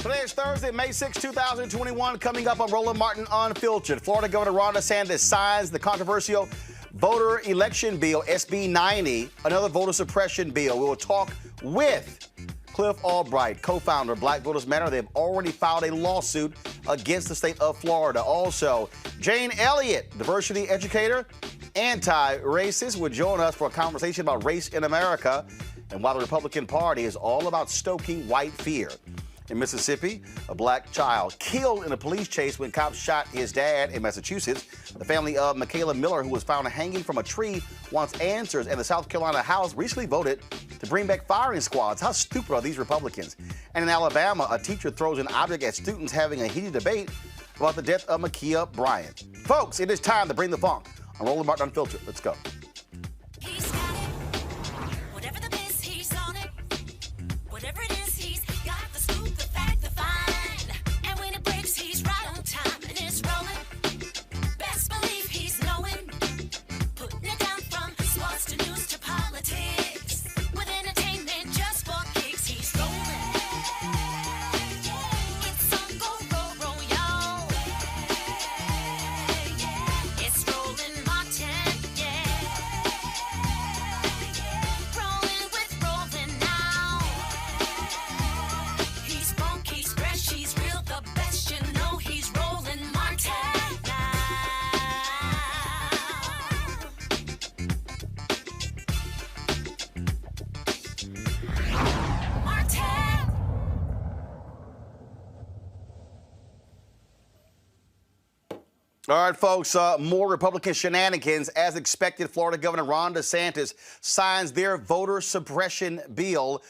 Today is Thursday, May 6, 2021. Coming up on Roland Martin Unfiltered. Florida Governor Ron DeSantis signs the controversial voter election bill, SB 90, another voter suppression bill. We will talk with Cliff Albright, co-founder of Black Voters Matter. They've already filed a lawsuit against the state of Florida. Also, Jane Elliott, diversity educator, anti-racist, will join us for a conversation about race in America and why the Republican Party is all about stoking white fear. In Mississippi, a black child killed in a police chase when cops shot his dad. In Massachusetts, the family of Michaela Miller, who was found hanging from a tree, wants answers, and the South Carolina House recently voted to bring back firing squads. How stupid are these Republicans? And in Alabama, a teacher throws an object at students having a heated debate about the death of Ma'Khia Bryant. Folks, it is time to bring the funk on Roland Martin Unfiltered. Let's go. All right, folks, more Republican shenanigans. As expected, Florida Governor Ron DeSantis signs their voter suppression bill,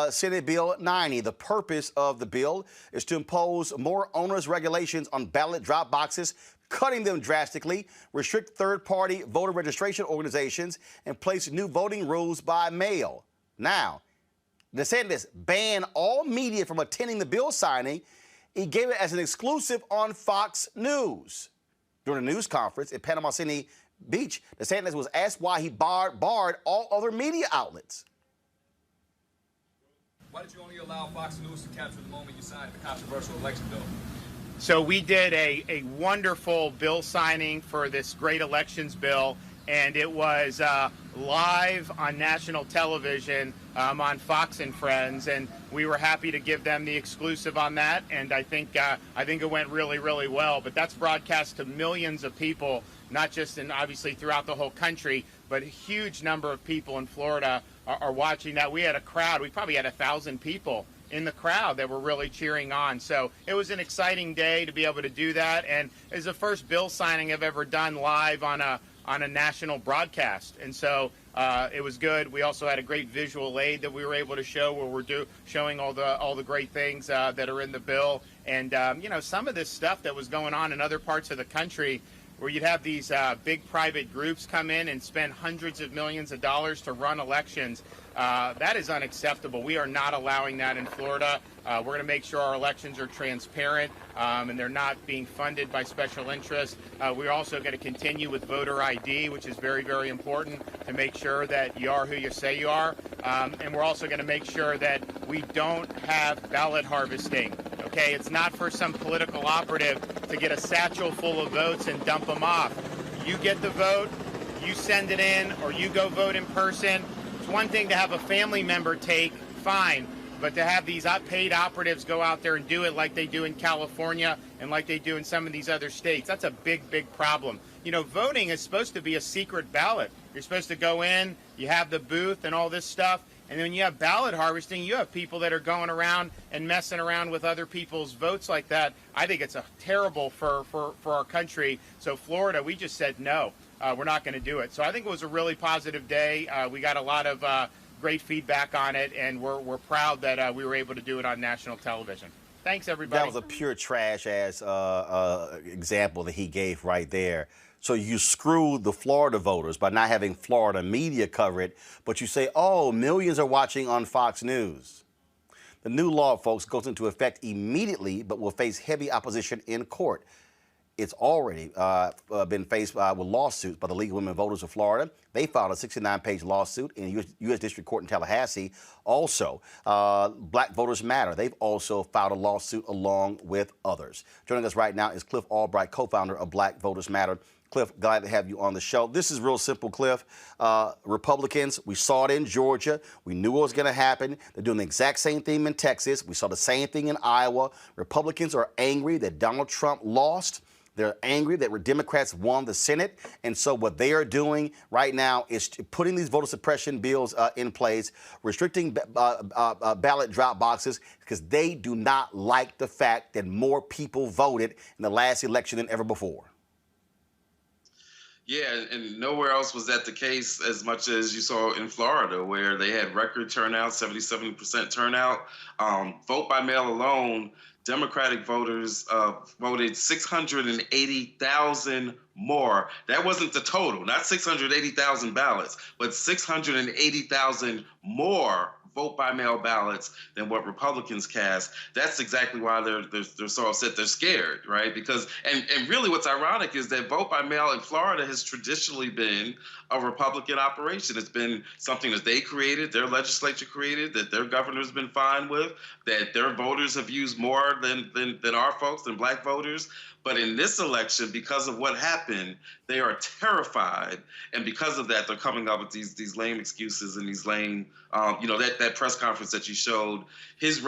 Senate Bill 90. The purpose of the bill is to impose more onerous regulations on ballot drop boxes, cutting them drastically, restrict third-party voter registration organizations, and place new voting rules by mail. Now, DeSantis banned all media from attending the bill signing. He gave it as an exclusive on Fox News. During a news conference at Panama City Beach, DeSantis was asked why he barred all other media outlets. Why did you only allow Fox News to capture the moment you signed the controversial election bill? So we did a wonderful bill signing for this great elections bill, and it was live on national television on Fox and Friends, and we were happy to give them the exclusive on that, and I think it went really, really well. But that's broadcast to millions of people, not just obviously throughout the whole country, but a huge number of people in Florida are watching that. We had a crowd. We probably had 1,000 people in the crowd that were really cheering on. So it was an exciting day to be able to do that, and it's the first bill signing I've ever done live on a national broadcast, and so it was good. We also had a great visual aid that we were able to show, where we're showing all the great things that are in the bill, and you know, some of this stuff that was going on in other parts of the country, where you'd have these big private groups come in and spend hundreds of millions of dollars to run elections. That is unacceptable. We are not allowing that in Florida. We're going to make sure our elections are transparent and they're not being funded by special interests. We're also going to continue with voter ID, which is very, very important to make sure that you are who you say you are. And we're also going to make sure that we don't have ballot harvesting. Okay, it's not for some political operative to get a satchel full of votes and dump them off. You get the vote, you send it in, or you go vote in person. It's one thing to have a family member take, fine, but to have these paid operatives go out there and do it like they do in California and like they do in some of these other states, that's a big, big problem. You know, voting is supposed to be a secret ballot. You're supposed to go in, you have the booth and all this stuff, and then when you have ballot harvesting, you have people that are going around and messing around with other people's votes like that. I think it's terrible for our country. So Florida, we just said no. We're not going to do it. So I think it was a really positive day. We got a lot of great feedback on it, and we're proud that we were able to do it on national television. Thanks, everybody. That was a pure trash-ass example that he gave right there. So you screwed the Florida voters by not having Florida media cover it, but you say, oh, millions are watching on Fox News. The new law, folks, goes into effect immediately, but will face heavy opposition in court. it's already been faced with lawsuits by the League of Women Voters of Florida. They filed a 69-page lawsuit in U.S. District Court in Tallahassee. Also, Black Voters Matter. They've also filed a lawsuit along with others. Joining us right now is Cliff Albright, co-founder of Black Voters Matter. Cliff, glad to have you on the show. This is real simple, Cliff. Republicans, we saw it in Georgia. We knew it was going to happen. They're doing the exact same thing in Texas. We saw the same thing in Iowa. Republicans are angry that Donald Trump lost. They're angry that Democrats won the Senate. And so what they are doing right now is putting these voter suppression bills in place, restricting ballot drop boxes, because they do not like the fact that more people voted in the last election than ever before. Yeah, and nowhere else was that the case as much as you saw in Florida, where they had record turnout, 77% turnout. Vote by mail alone, Democratic voters voted 680,000 more. That wasn't the total, not 680,000 ballots, but 680,000 more vote by mail ballots than what Republicans cast. That's exactly why they're so upset. They're scared, right? Because and really what's ironic is that vote by mail in Florida has traditionally been a Republican operation. It's been something that they created, their legislature created, that their governor's been fine with, that their voters have used more than our folks, than Black voters. But in this election, because of what happened, they are terrified, and because of that, they're coming up with these lame excuses and these lame, that press conference that you showed, his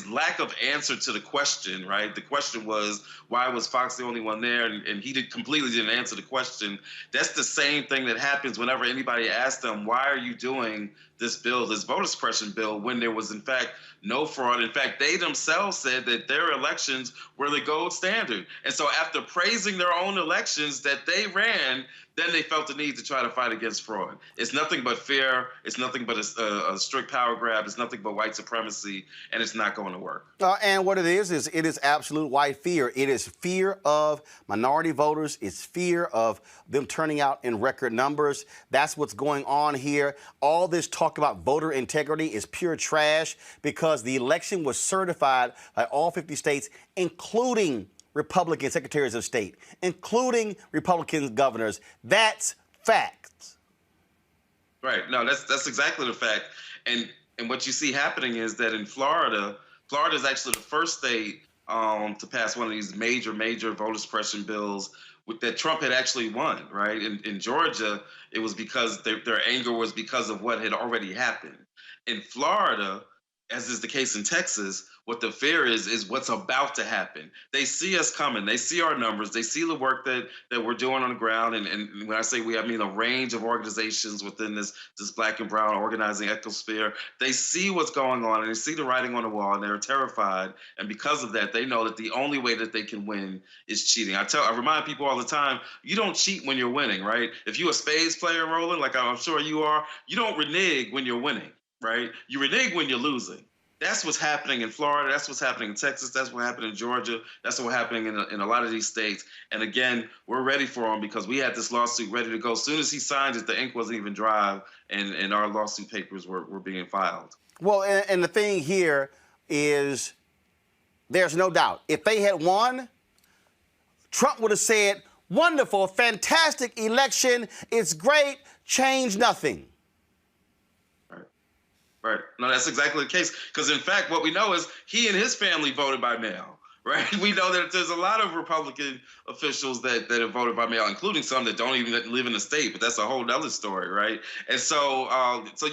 lack of answer to the question, right? The question was, why was Fox the only one there? And he completely didn't answer the question. That's the same thing that happens whenever anybody asks them, why are you doing this bill, this voter suppression bill, when there was in fact no fraud. In fact, they themselves said that their elections were the gold standard. And so after praising their own elections that they ran, then they felt the need to try to fight against fraud. It's nothing but fear. It's nothing but a strict power grab. It's nothing but white supremacy, and it's not going to work. And what it is it is absolute white fear. It is fear of minority voters. It's fear of them turning out in record numbers. That's what's going on here. All this talk about voter integrity is pure trash because the election was certified by all 50 states, including Republican secretaries of state, including Republican governors. That's fact. Right. No, that's exactly the fact. And what you see happening is that in Florida is actually the first state to pass one of these major voter suppression bills that Trump had actually won, right? In Georgia, it was because their anger was because of what had already happened. In Florida, as is the case in Texas, what the fear is what's about to happen. They see us coming. They see our numbers. They see the work that we're doing on the ground. And when I say we, I mean a range of organizations within this Black and brown organizing ecosphere. They see what's going on, and they see the writing on the wall, and they're terrified. And because of that, they know that the only way that they can win is cheating. I remind people all the time, you don't cheat when you're winning, right? If you're a spades player, Roland, like I'm sure you are, you don't renege when you're winning, right? You renege when you're losing. That's what's happening in Florida. That's what's happening in Texas. That's what happened in Georgia. That's what's happening in a lot of these states. And again, we're ready for him because we had this lawsuit ready to go. As soon as he signed it, the ink wasn't even dry, and our lawsuit papers were being filed. Well, and the thing here is there's no doubt. If they had won, Trump would have said, wonderful, fantastic election. It's great. Change nothing. Right. No, that's exactly the case. Because, in fact, what we know is he and his family voted by mail, right? We know that there's a lot of Republican officials that have voted by mail, including some that don't even live in the state. But that's a whole other story, right? And so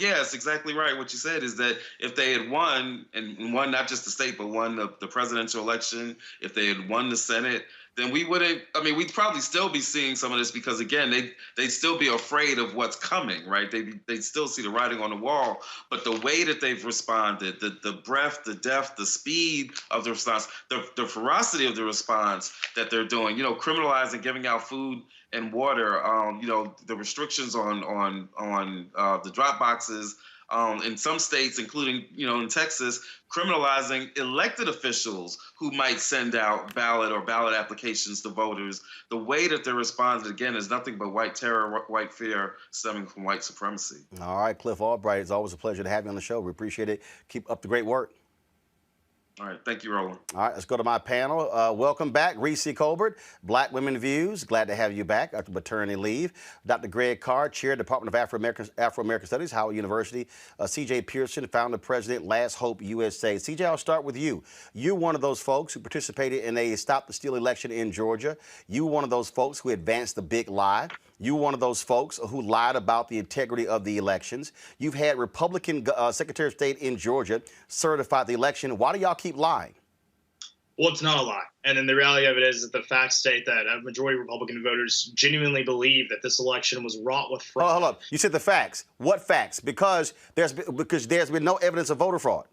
yeah, it's exactly right. What you said is that if they had won, and won not just the state, but won the presidential election, if they had won the Senate, then we'd probably still be seeing some of this because, again, they'd still be afraid of what's coming, right? They'd still see the writing on the wall. But the way that they've responded, the breadth, the depth, the speed of the response, the ferocity of the response that they're doing, criminalizing giving out food and water, the restrictions on the drop boxes, in some states, including, in Texas, criminalizing elected officials who might send out ballot applications to voters. The way that they're responding, again, is nothing but white terror, white fear stemming from white supremacy. All right, Cliff Albright, it's always a pleasure to have you on the show. We appreciate it. Keep up the great work. All right. Thank you, Roland. All right, let's go to my panel. Welcome back, Reese Colbert, Black Women Views. Glad to have you back after maternity leave. Dr. Greg Carr, Chair, Department of Afro-American Studies, Howard University. CJ Pearson, Founder, President, Last Hope USA. CJ, I'll start with you. You're one of those folks who participated in a Stop the Steal election in Georgia. You were one of those folks who advanced the big lie. You were one of those folks who lied about the integrity of the elections. You've had Republican Secretary of State in Georgia certify the election. Why do y'all keep lying? Well, it's not a lie. And then the reality of it is that the facts state that a majority of Republican voters genuinely believe that this election was wrought with fraud. Hold up. You said the facts. What facts? Because there's been no evidence of voter fraud.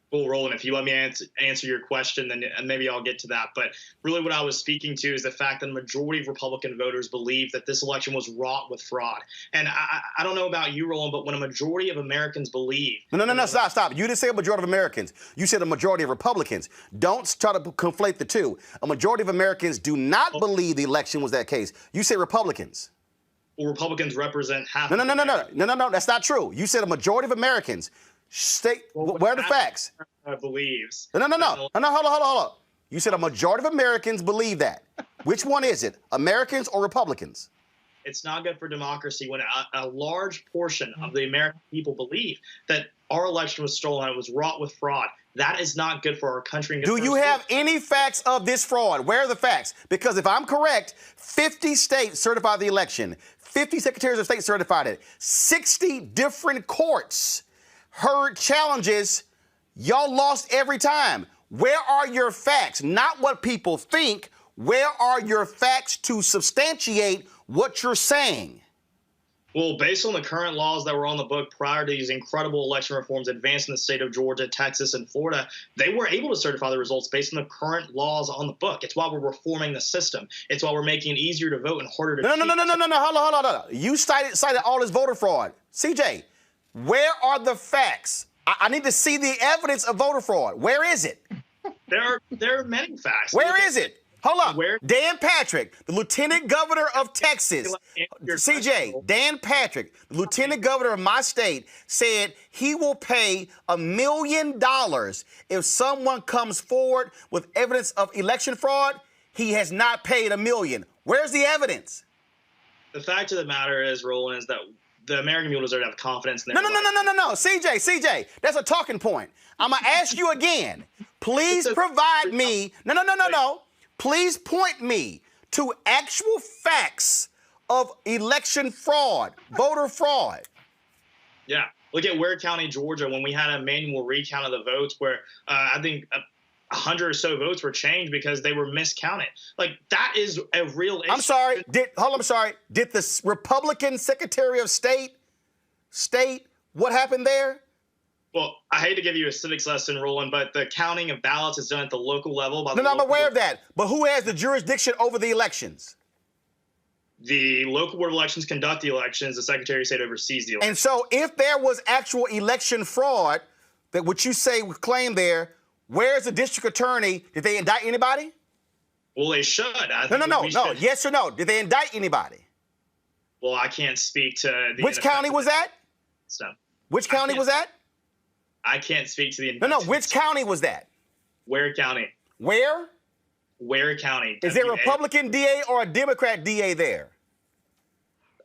Well, Roland, if you let me answer your question, then maybe I'll get to that. But really what I was speaking to is the fact that the majority of Republican voters believe that this election was wrought with fraud. And I don't know about you, Roland, but when a majority of Americans believe— No, stop. You didn't say a majority of Americans. You said a majority of Republicans. Don't try to conflate the two. A majority of Americans do not believe the election was that case. You say Republicans. Well, Republicans represent half— No, that's not true. You said a majority of Americans. Where are the facts? Believes. No, hold on. You said a majority of Americans believe that. Which one is it? Americans or Republicans? It's not good for democracy when a large portion of the American people believe that our election was stolen, it was wrought with fraud. That is not good for our country. Do you have any facts of this fraud? Where are the facts? Because if I'm correct, 50 states certified the election. 50 secretaries of state certified it. 60 different courts heard challenges. Y'all lost every time. Where are your facts? Not what people think. Where are your facts to substantiate what you're saying? Well, based on the current laws that were on the book prior to these incredible election reforms advanced in the state of Georgia, Texas, and Florida, they were able to certify the results based on the current laws on the book. It's why we're reforming the system. It's why we're making it easier to vote and harder to cheat. No. Hold on. You cited all this voter fraud. CJ, where are the facts? I need to see the evidence of voter fraud. Where is it? There are many facts. Where is it? Hold up. Where? Dan Patrick, the Lieutenant Governor of Texas. CJ, Dan Patrick, the Lieutenant Governor of my state, said he will pay $1 million if someone comes forward with evidence of election fraud. He has not paid $1 million. Where's the evidence? The fact of the matter is, Roland, is that the American people deserve to have confidence in their No. CJ, that's a talking point. I'm going to ask you again. Please provide me. No. Please point me to actual facts of election fraud, voter fraud. Yeah. Look at Ware County, Georgia, when we had a manual recount of the votes where I think 100 or so votes were changed because they were miscounted. Like, that is a real issue. I'm sorry. Did the Republican Secretary of State state what happened there? Well, I hate to give you a civics lesson, Roland, but the counting of ballots is done at the local level. No, I'm aware of that. But who has the jurisdiction over the elections? The local board of elections conduct the elections. The Secretary of State oversees the elections. And so if there was actual election fraud, that what you say was claimed there, where's the district attorney? Did they indict anybody? Well, they should. No. Yes or no? Did they indict anybody? Well, I can't speak to the— Which county was that? Which county was that? I can't speak to the— No. Which county was that? Ware County. Where? Ware County. Is there a Republican DA or a Democrat DA there?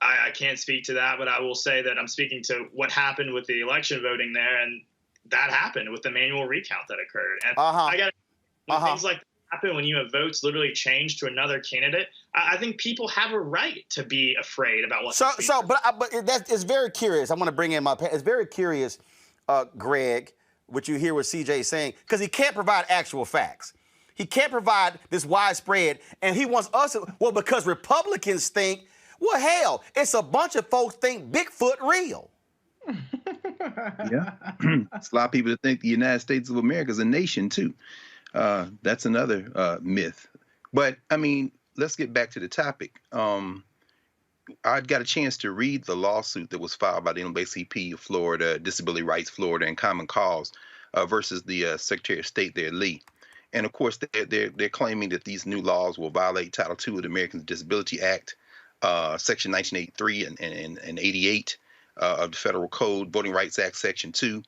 I can't speak to that, but I will say that I'm speaking to what happened with the election voting there, and that happened with the manual recount that occurred. And things like that happen when you have votes literally changed to another candidate, I think people have a right to be afraid about what— But it's very curious. I want to bring in it's very curious, Greg, what you hear what CJ saying, because he can't provide actual facts. He can't provide this widespread, and he wants us to, because Republicans think, well, hell, it's a bunch of folks think Bigfoot real. Yeah. It's a lot of people that think the United States of America is a nation, too. That's another myth. But, I mean, let's get back to the topic. I got a chance to read the lawsuit that was filed by the NAACP of Florida, Disability Rights Florida, and Common Cause versus the Secretary of State there, Lee. And, of course, they're claiming that these new laws will violate Title II of the Americans with Disability Act, Section 1983 and 88 of the Federal Code, Voting Rights Act, Section 2,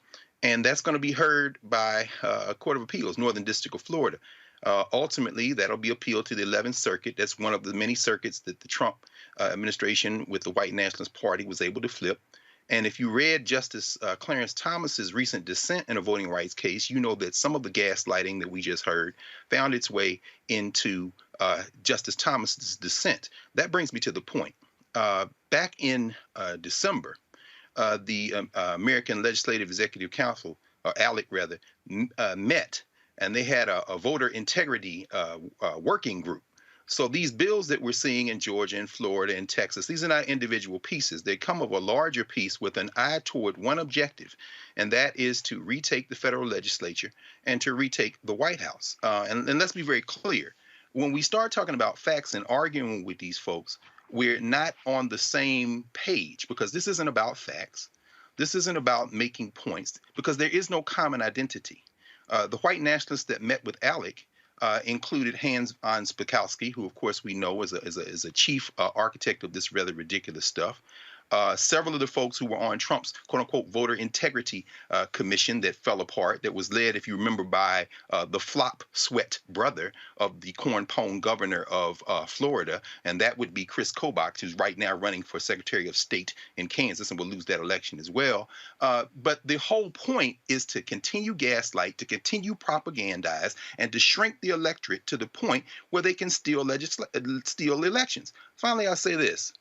and that's going to be heard by a court of appeals, Northern District of Florida. Ultimately, that'll be appealed to the 11th Circuit. That's one of the many circuits that the Trump administration with the White Nationalist Party was able to flip. And if you read Justice Clarence Thomas's recent dissent in a voting rights case, you know that some of the gaslighting that we just heard found its way into Justice Thomas's dissent. That brings me to the point. Back in December, the American Legislative Executive Council, or ALEC rather, met, and they had a voter integrity working group. So these bills that we're seeing in Georgia and Florida and Texas, these are not individual pieces. They come of a larger piece with an eye toward one objective, and that is to retake the federal legislature and to retake the White House. And let's be very clear. When we start talking about facts and arguing with these folks, we're not on the same page, because this isn't about facts. This isn't about making points, because there is no common identity. The white nationalists that met with ALEC included Hans Spakowski, who, of course, we know is a chief architect of this rather ridiculous stuff. Several of the folks who were on Trump's quote-unquote voter integrity commission that fell apart, that was led, if you remember, by the flop sweat brother of the corn-pone governor of Florida, and that would be Chris Kobach, who's right now running for Secretary of State in Kansas and will lose that election as well. But the whole point is to continue gaslight, to continue propagandize, and to shrink the electorate to the point where they can steal elections. Finally, I'll say this.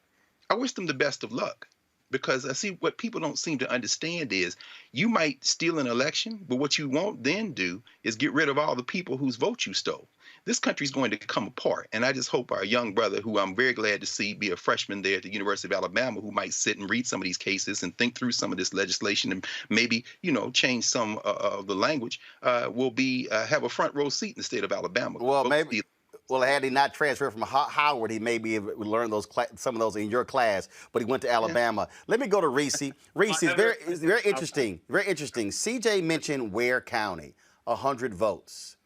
I wish them the best of luck, because I see what people don't seem to understand is you might steal an election, but what you won't then do is get rid of all the people whose vote you stole. This country's going to come apart, and I just hope our young brother, who I'm very glad to see be a freshman there at the University of Alabama, who might sit and read some of these cases and think through some of this legislation and maybe, change some of the language, will have a front row seat in the state of Alabama. Well, maybe. Well, had he not transferred from Howard, he maybe learned some of those in your class, but he went to Alabama. Yeah. Let me go to Reese. Reese, it's very interesting. Very interesting. CJ mentioned Ware County, 100 votes.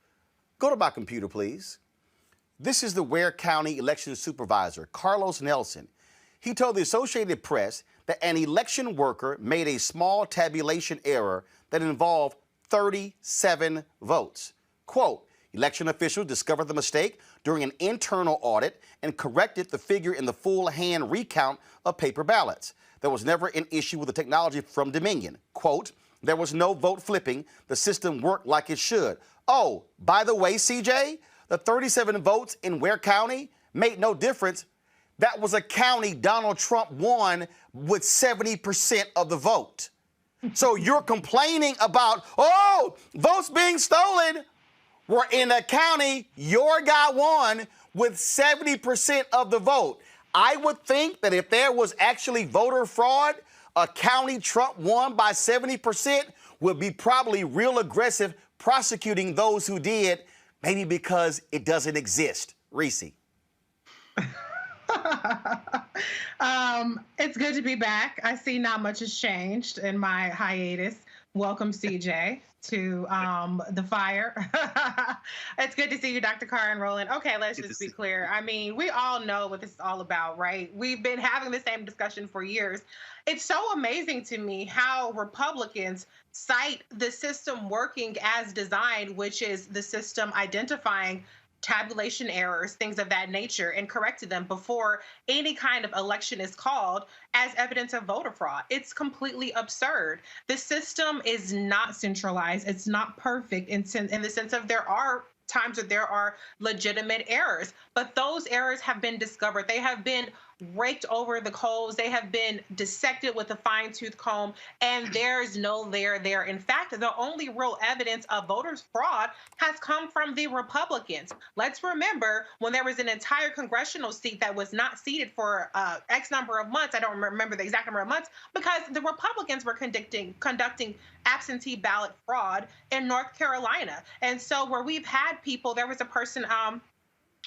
Go to my computer, please. This is the Ware County election supervisor, Carlos Nelson. He told the Associated Press that an election worker made a small tabulation error that involved 37 votes. Quote, election officials discovered the mistake during an internal audit and corrected the figure in the full hand recount of paper ballots. There was never an issue with the technology from Dominion. Quote, there was no vote flipping. The system worked like it should. Oh, by the way, CJ, the 37 votes in Ware County made no difference. That was a county Donald Trump won with 70% of the vote. So you're complaining about, votes being stolen. We're in a county, your guy won with 70% of the vote. I would think that if there was actually voter fraud, a county Trump won by 70% would be probably real aggressive prosecuting those who did, maybe because it doesn't exist. Reese. It's good to be back. I see not much has changed in my hiatus. Welcome, CJ, to the fire. It's good to see you, Dr. Carr and Roland. Okay, let's just be clear. I mean, we all know what this is all about, right? We've been having the same discussion for years. It's so amazing to me how Republicans cite the system working as designed, which is the system identifying tabulation errors, things of that nature, and corrected them before any kind of election is called as evidence of voter fraud. It's completely absurd. The system is not centralized. It's not perfect in the sense of there are times that there are legitimate errors, but those errors have been discovered. They have been raked over the coals. They have been dissected with a fine-tooth comb, and there's no there. In fact, the only real evidence of voters' fraud has come from the Republicans. Let's remember when there was an entire congressional seat that was not seated for X number of months. I don't remember the exact number of months, because the Republicans were conducting absentee ballot fraud in North Carolina. And so where we've had people, there was a person,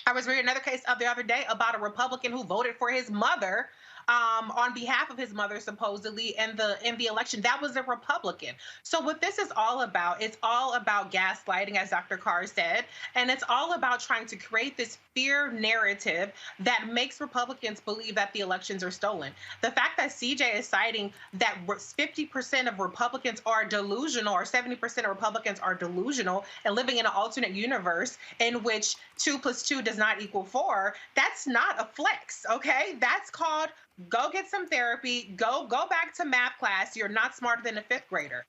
I was reading another case of the other day about a Republican who voted for his mother on behalf of his mother, supposedly, in the election. That was a Republican. So what this is all about, it's all about gaslighting, as Dr. Carr said, and it's all about trying to create this fear narrative that makes Republicans believe that the elections are stolen. The fact that CJ is citing that 50% of Republicans are delusional, or 70% of Republicans are delusional and living in an alternate universe in which 2 + 2 does not equal 4, that's not a flex, okay? That's called go get some therapy, go back to math class. You're not smarter than a 5th grader.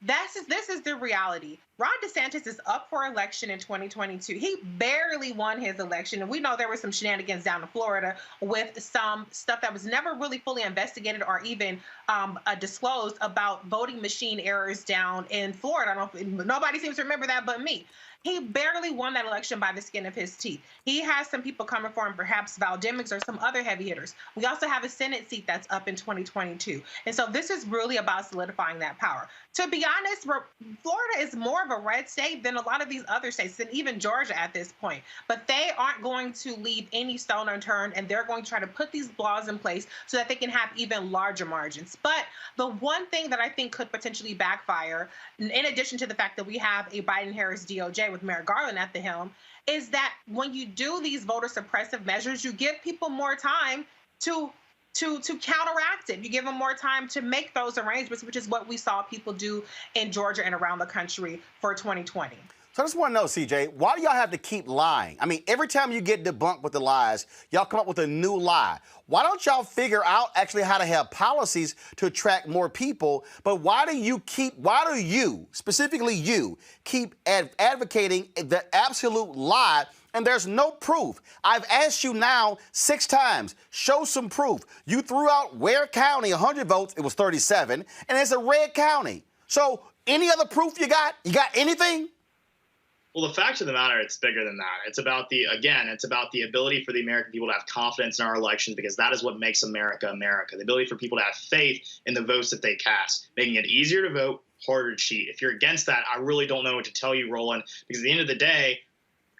This is the reality. Ron DeSantis is up for election in 2022. He barely won his election. And we know there were some shenanigans down in Florida with some stuff that was never really fully investigated or even disclosed about voting machine errors down in Florida. Nobody seems to remember that but me. He barely won that election by the skin of his teeth. He has some people coming for him, perhaps Val Demings or some other heavy hitters. We also have a Senate seat that's up in 2022. And so this is really about solidifying that power. To be honest, Florida is more of a red state than a lot of these other states, and even Georgia at this point. But they aren't going to leave any stone unturned, and they're going to try to put these laws in place so that they can have even larger margins. But the one thing that I think could potentially backfire, in addition to the fact that we have a Biden-Harris DOJ with Merrick Garland at the helm, is that when you do these voter suppressive measures, you give people more time to counteract it. You give them more time to make those arrangements, which is what we saw people do in Georgia and around the country for 2020. So I just want to know, CJ, why do y'all have to keep lying? I mean, every time you get debunked with the lies, y'all come up with a new lie. Why don't y'all figure out actually how to have policies to attract more people? But why do you, specifically you, keep advocating the absolute lie? And there's no proof. I've asked you now 6 times, show some proof. You threw out Ware County, 100 votes, it was 37, and it's a red county. So any other proof you got? You got anything? Well, the fact of the matter, it's bigger than that. It's about the ability for the American people to have confidence in our elections, because that is what makes America America. The ability for people to have faith in the votes that they cast, making it easier to vote, harder to cheat. If you're against that, I really don't know what to tell you, Roland, because at the end of the day,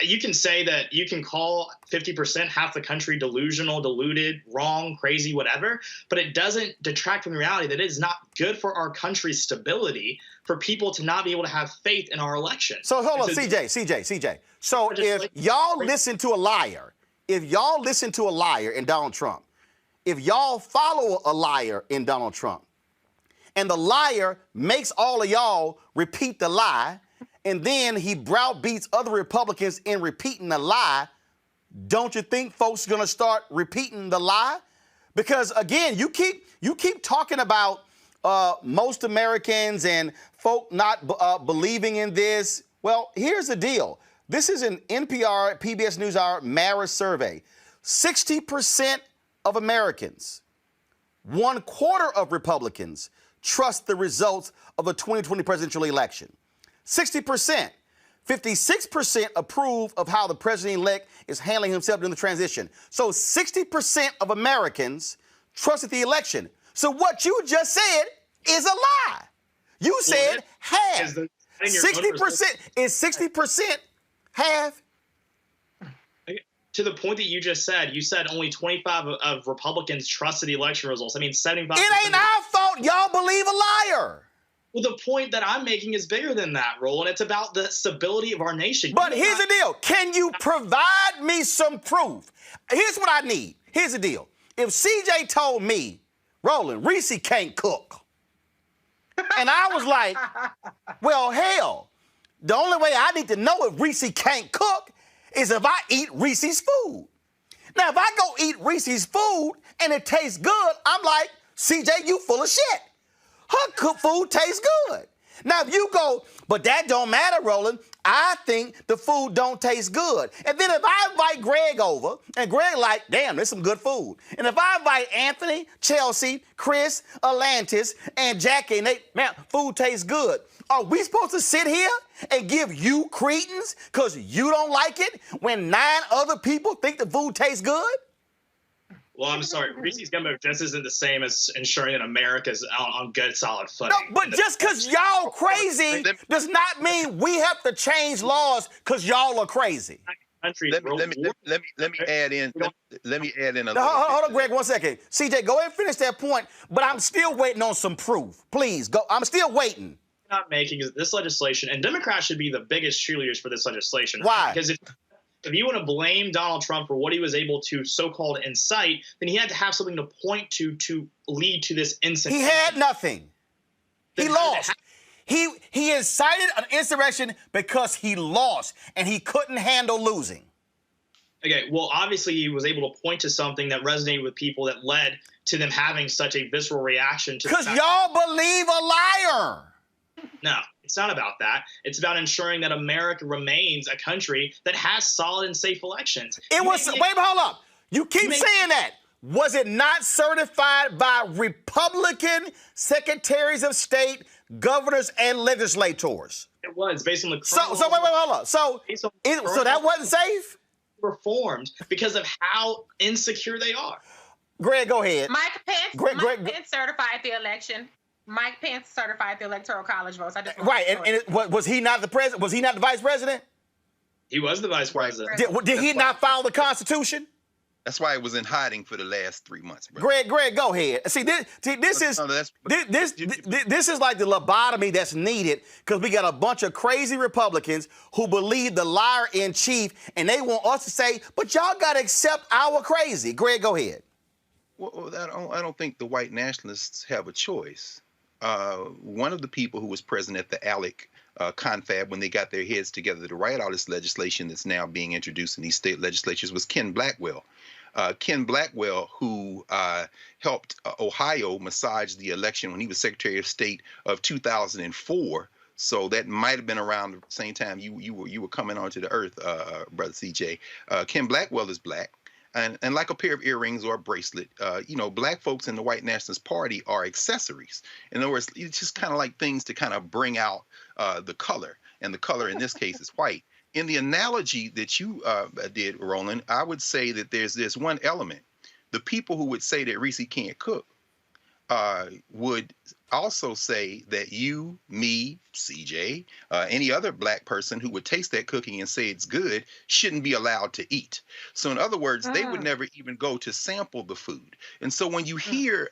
you can say that you can call 50%, half the country, delusional, deluded, wrong, crazy, whatever, but it doesn't detract from the reality that it is not good for our country's stability for people to not be able to have faith in our election. So hold on, CJ. So if y'all listen to a liar, in Donald Trump, if y'all follow a liar in Donald Trump, and the liar makes all of y'all repeat the lie, and then he browbeats other Republicans in repeating the lie, don't you think folks are going to start repeating the lie? Because, again, you keep talking about most Americans and folk not believing in this. Well, here's the deal. This is an NPR, PBS NewsHour Marist survey. 60% of Americans, 1/4 of Republicans trust the results of the 2020 presidential election. 60%. 56% approve of how the president-elect is handling himself during the transition. So 60% of Americans trusted the election. So what you just said is a lie. You said half. 60%. Is 60% half? To the point that you just said, you said only 25 of Republicans trusted the election results. I mean, 75%. It ain't our fault y'all believe a liar. Well, the point that I'm making is bigger than that, Roland. It's about the stability of our nation. But here's the deal. Can you provide me some proof? Here's what I need. Here's the deal. If CJ told me, Roland, Reese can't cook, and I was like, well, hell, the only way I need to know if Reese can't cook is if I eat Reese's food. Now, if I go eat Reese's food and it tastes good, I'm like, CJ, you full of shit. Her food tastes good. Now, if you go, but that don't matter, Roland, I think the food don't taste good. And then if I invite Greg over, and Greg like, damn, there's some good food. And if I invite Anthony, Chelsea, Chris, Atlantis, and Jackie, and they, man, food tastes good. Are we supposed to sit here and give you credence because you don't like it when 9 other people think the food tastes good? Well, I'm sorry. Reese's Gumbo just isn't the same as ensuring that America's on good, solid footing. No, but just because y'all crazy does not mean we have to change laws because y'all are crazy. country. Let me add in. Let me add in a. No, hold on, Greg, 1 second. CJ, go ahead and finish that point, but I'm still waiting on some proof. Please go. I'm still waiting. Not making this legislation, and Democrats should be the biggest cheerleaders for this legislation. Why? Because if you want to blame Donald Trump for what he was able to so-called incite, then he had to have something to point to lead to this incident. He had nothing. He lost. He incited an insurrection because he lost, and he couldn't handle losing. Okay, well, obviously he was able to point to something that resonated with people that led to them having such a visceral reaction to. Because y'all believe a liar. No, it's not about that. It's about ensuring that America remains a country that has solid and safe elections. Wait, hold up. You keep saying that. Was it not certified by Republican secretaries of state, governors, and legislators? It was based on the. So wait, hold up. So that wasn't safe? Reformed because of how insecure they are. Greg, go ahead. Mike Pence certified the election. Mike Pence certified the Electoral College votes. Right, and was he not the president? Was he not the vice president? He was the vice president. Did he not follow the Constitution? That's why it was in hiding for the last 3 months, bro. Greg, go ahead. See, this is like the lobotomy that's needed because we got a bunch of crazy Republicans who believe the liar in chief, and they want us to say, "But y'all got to accept our crazy." Greg, go ahead. Well, I don't think the white nationalists have a choice. One of the people who was present at the Elliott confab when they got their heads together to write all this legislation that's now being introduced in these state legislatures was Ken Blackwell. Ken Blackwell, who helped Ohio massage the election when he was Secretary of State of 2004. So that might have been around the same time you were coming onto the earth, Brother CJ. Ken Blackwell is black. And like a pair of earrings or a bracelet, black folks in the white nationalist party are accessories. In other words, it's just kind of like things to kind of bring out the color. And the color in this case is white. In the analogy that you did, Roland, I would say that there's one element. The people who would say that Reese can't cook would also say that you, me, CJ, any other black person who would taste that cooking and say it's good shouldn't be allowed to eat. So in other words, they would never even go to sample the food. And so when you hear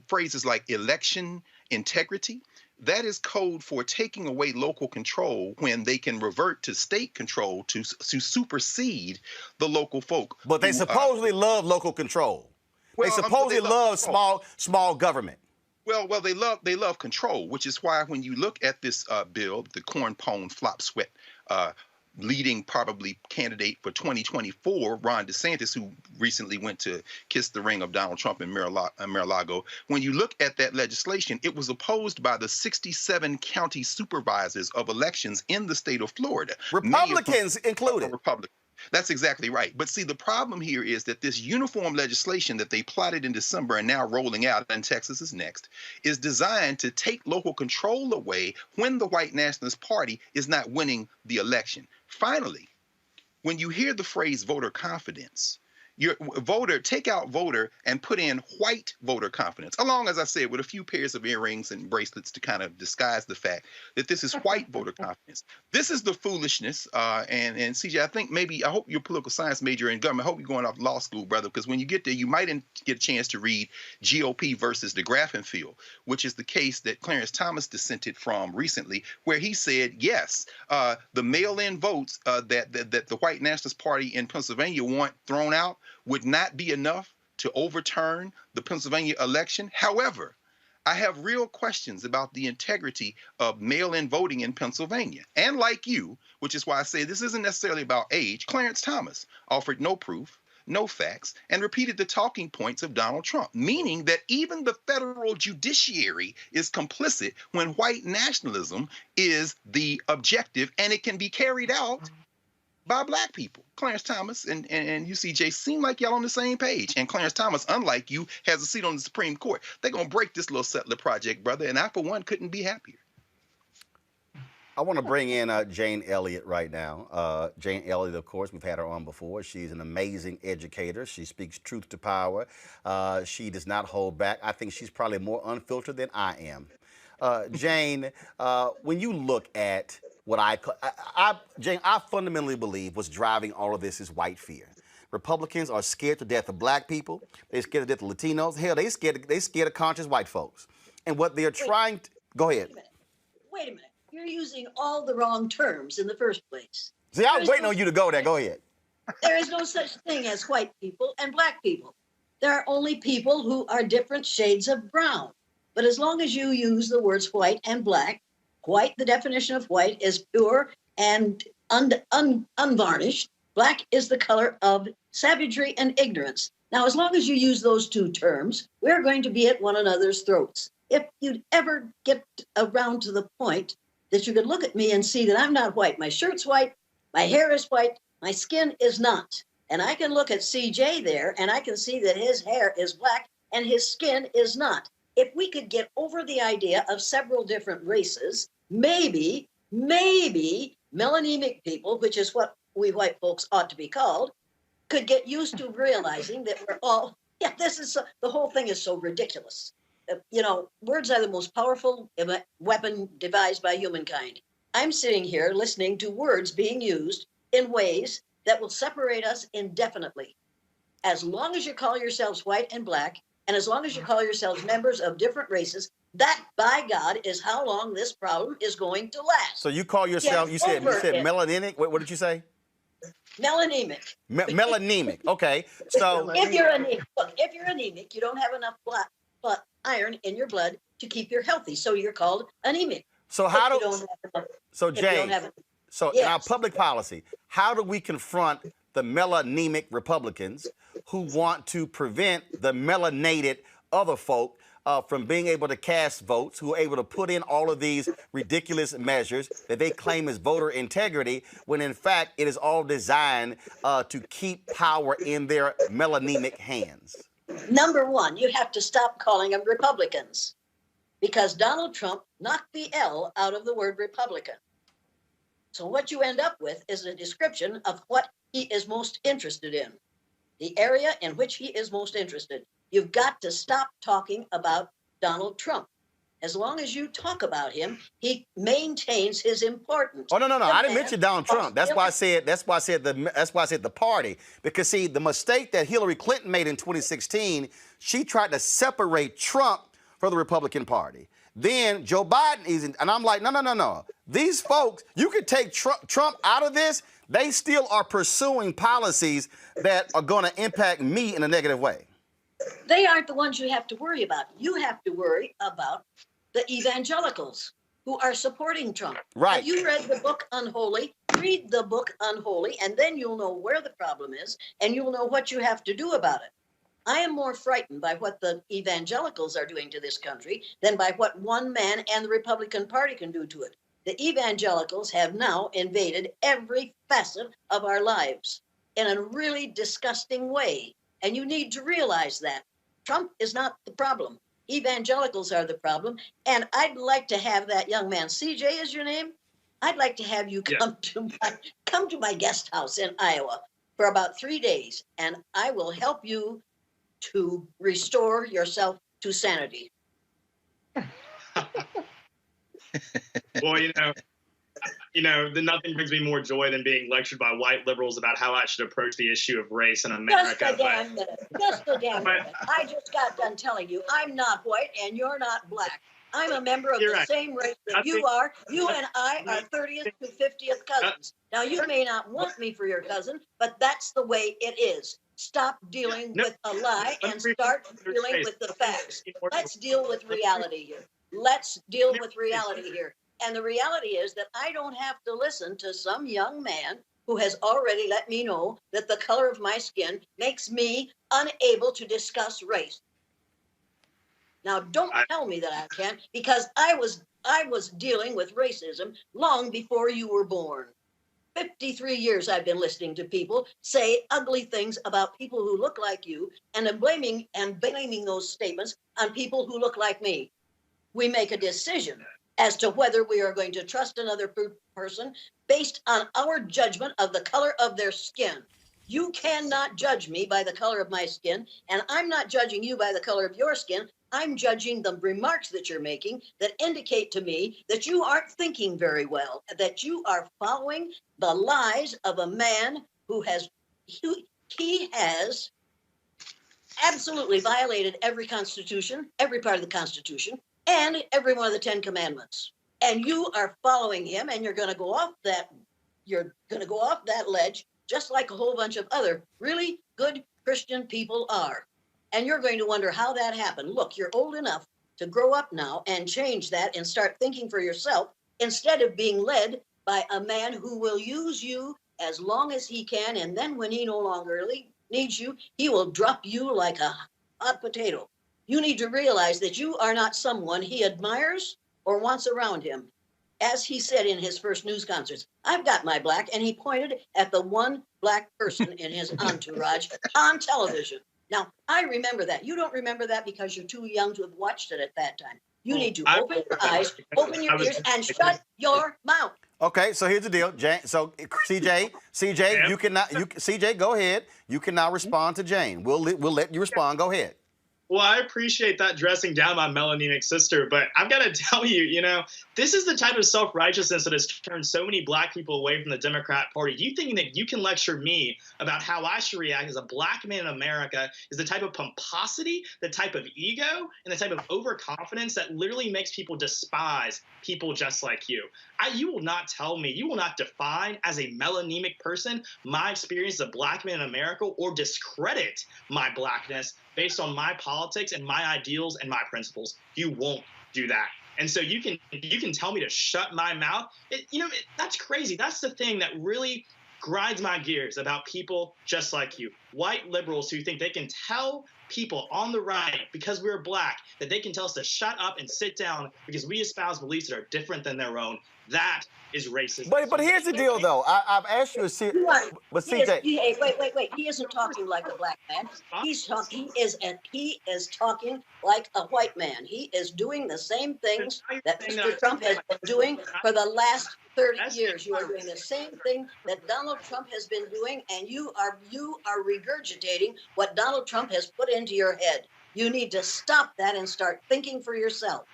phrases like election integrity, that is code for taking away local control when they can revert to state control to supersede the local folk. But they supposedly love local control. They supposedly love small government. Well, they love control, which is why when you look at this bill, the corn pone flop sweat leading probably candidate for 2024, Ron DeSantis, who recently went to kiss the ring of Donald Trump in Mar-a-Lago. When you look at that legislation, it was opposed by the 67 county supervisors of elections in the state of Florida. Republicans included. Republicans. That's exactly right. But see, the problem here is that this uniform legislation that they plotted in December and now rolling out, and Texas is next, is designed to take local control away when the white nationalist party is not winning the election. Finally, when you hear the phrase voter confidence, your voter, take out voter and put in white voter confidence, along, as I said, with a few pairs of earrings and bracelets to kind of disguise the fact that this is white voter confidence. This is the foolishness. And CJ, I hope you're a political science major in government. I hope you're going off law school, brother, because when you get there, you might get a chance to read GOP versus the Grafenfield, which is the case that Clarence Thomas dissented from recently, where he said, yes, the mail-in votes that the white nationalist party in Pennsylvania want thrown out would not be enough to overturn the Pennsylvania election. However, I have real questions about the integrity of mail-in voting in Pennsylvania. And like you, which is why I say this isn't necessarily about age, Clarence Thomas offered no proof, no facts, and repeated the talking points of Donald Trump, meaning that even the federal judiciary is complicit when white nationalism is the objective, and it can be carried out by black people. Clarence Thomas and UCJ seem like y'all on the same page. And Clarence Thomas, unlike you, has a seat on the Supreme Court. They're going to break this little settler project, brother, and I, for one, couldn't be happier. I want to bring in Jane Elliott right now. Jane Elliott, of course, we've had her on before. She's an amazing educator. She speaks truth to power. She does not hold back. I think she's probably more unfiltered than I am. Jane, when you look at what Jane, I fundamentally believe what's driving all of this is white fear. Republicans are scared to death of black people. They're scared to death of Latinos. Hell, they scared of conscious white folks. And what they're trying to, go ahead. Wait a minute. You're using all the wrong terms in the first place. See, I was waiting on you to go there. Go ahead. There is no such thing as white people and black people. There are only people who are different shades of brown. But as long as you use the words white and black, white, the definition of white is pure and unvarnished. Black is the color of savagery and ignorance. Now, as long as you use those two terms, we're going to be at one another's throats. If you'd ever get around to the point that you could look at me and see that I'm not white, my shirt's white, my hair is white, my skin is not. And I can look at CJ there and I can see that his hair is black and his skin is not. If we could get over the idea of several different races, maybe melanemic people, which is what we white folks ought to be called, could get used to realizing that we're all, the whole thing is so ridiculous. Words are the most powerful weapon devised by humankind. I'm sitting here listening to words being used in ways that will separate us indefinitely. As long as you call yourselves white and black, and as long as you call yourselves members of different races, that, by God, is how long this problem is going to last. So you call yourself, you said melanemic? What did you say? Melanemic. Melanemic. Okay. So if you're anemic, you don't have enough blood iron in your blood to keep you healthy. So you're called anemic. So Jay, in our public policy, how do we confront the melanemic Republicans who want to prevent the melanated other folk from being able to cast votes, who are able to put in all of these ridiculous measures that they claim is voter integrity, when in fact it is all designed to keep power in their melanemic hands? Number one, you have to stop calling them Republicans, because Donald Trump knocked the L out of the word Republican. So what you end up with is a description of what he is most interested in, the area in which he is most interested. You've got to stop talking about Donald Trump. As long as you talk about him, he maintains his importance. Oh, no. I didn't mention Donald Trump. That's why I said the party. Because see, the mistake that Hillary Clinton made in 2016, she tried to separate Trump from the Republican Party. Then Joe Biden isn't, and I'm like, no. These folks, you could take Trump out of this, they still are pursuing policies that are going to impact me in a negative way. They aren't the ones you have to worry about. You have to worry about the evangelicals who are supporting Trump. Right. Have you read the book Unholy? Read the book Unholy, and then you'll know where the problem is, and you'll know what you have to do about it. I am more frightened by what the evangelicals are doing to this country than by what one man and the Republican Party can do to it. The evangelicals have now invaded every facet of our lives in a really disgusting way. And you need to realize that. Trump is not the problem. Evangelicals are the problem. And I'd like to have that young man, CJ is your name? I'd like to have you come to my guest house in Iowa for about 3 days, and I will help you to restore yourself to sanity. Well, nothing brings me more joy than being lectured by white liberals about how I should approach the issue of race in America. Just a damn minute. I just got done telling you I'm not white and you're not black. I'm a member of the same race that you are. You and I are 30th to 50th cousins. Now, you may not want me for your cousin, but that's the way it is. Stop dealing with a lie and start dealing with the facts. Let's deal with reality here. And the reality is that I don't have to listen to some young man who has already let me know that the color of my skin makes me unable to discuss race. Now, don't tell me that I can't, because I was dealing with racism long before you were born. 53 years I've been listening to people say ugly things about people who look like you, and I'm blaming those statements on people who look like me. We make a decision as to whether we are going to trust another person based on our judgment of the color of their skin. You cannot judge me by the color of my skin, and I'm not judging you by the color of your skin. I'm judging the remarks that you're making that indicate to me that you aren't thinking very well, that you are following the lies of a man who has, he has absolutely violated every constitution, every part of the Constitution, and every one of the 10 Commandments. And you are following him, and you're going to go off that ledge, just like a whole bunch of other really good Christian people are. And you're going to wonder how that happened. Look, you're old enough to grow up now and change that and start thinking for yourself instead of being led by a man who will use you as long as he can. And then when he no longer needs you, he will drop you like a hot potato. You need to realize that you are not someone he admires or wants around him. As he said in his first news conference, I've got my black, and he pointed at the one black person in his entourage on television. Now, I remember that. You don't remember that because you're too young to have watched it at that time. You need to open your eyes, open your ears, and shut your mouth. Okay, so here's the deal, Jane. So CJ, you cannot. CJ, go ahead. You can now respond to Jane. We'll let you respond. Go ahead. Well, I appreciate that dressing down my melanemic sister, but I've got to tell you, this is the type of self-righteousness that has turned so many black people away from the Democrat Party. You thinking that you can lecture me about how I should react as a black man in America is the type of pomposity, the type of ego, and the type of overconfidence that literally makes people despise people just like you. You will not tell me, you will not define as a melanemic person my experience as a black man in America or discredit my blackness based on my politics and my ideals and my principles. You won't do that. And so you can tell me to shut my mouth. That's crazy. That's the thing that really grinds my gears about people just like you. White liberals who think they can tell people on the right, because we're black, that they can tell us to shut up and sit down because we espouse beliefs that are different than their own. That is racist. But here's the deal, though. I've asked you to but CJ. Wait. He isn't talking like a black man. He is talking like a white man. He is doing the same things that Mr. Trump has been doing for the last 30 years. You are doing the same thing that Donald Trump has been doing, and you are regurgitating what Donald Trump has put into your head. You need to stop that and start thinking for yourself.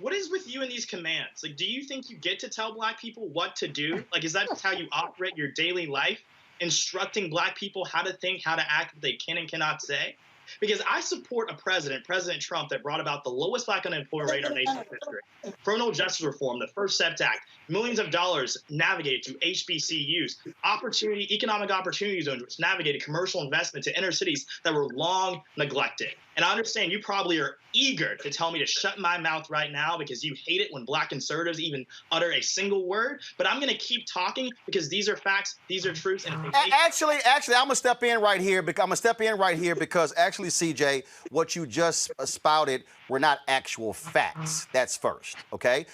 What is with you in these commands? Like, do you think you get to tell black people what to do? Like, is that just how you operate your daily life? Instructing black people how to think, how to act, what they can and cannot say? Because I support a President Trump, that brought about the lowest black unemployment rate in our nation's history. Criminal justice reform, the First Step Act, millions of dollars navigated to HBCUs, economic opportunity zones, which navigated commercial investment to inner cities that were long neglected. And I understand you probably are eager to tell me to shut my mouth right now because you hate it when black conservatives even utter a single word. But I'm going to keep talking because these are facts, these are truths. And actually, I'm going to step in right here because actually, CJ, what you just spouted were not actual facts. That's first, okay?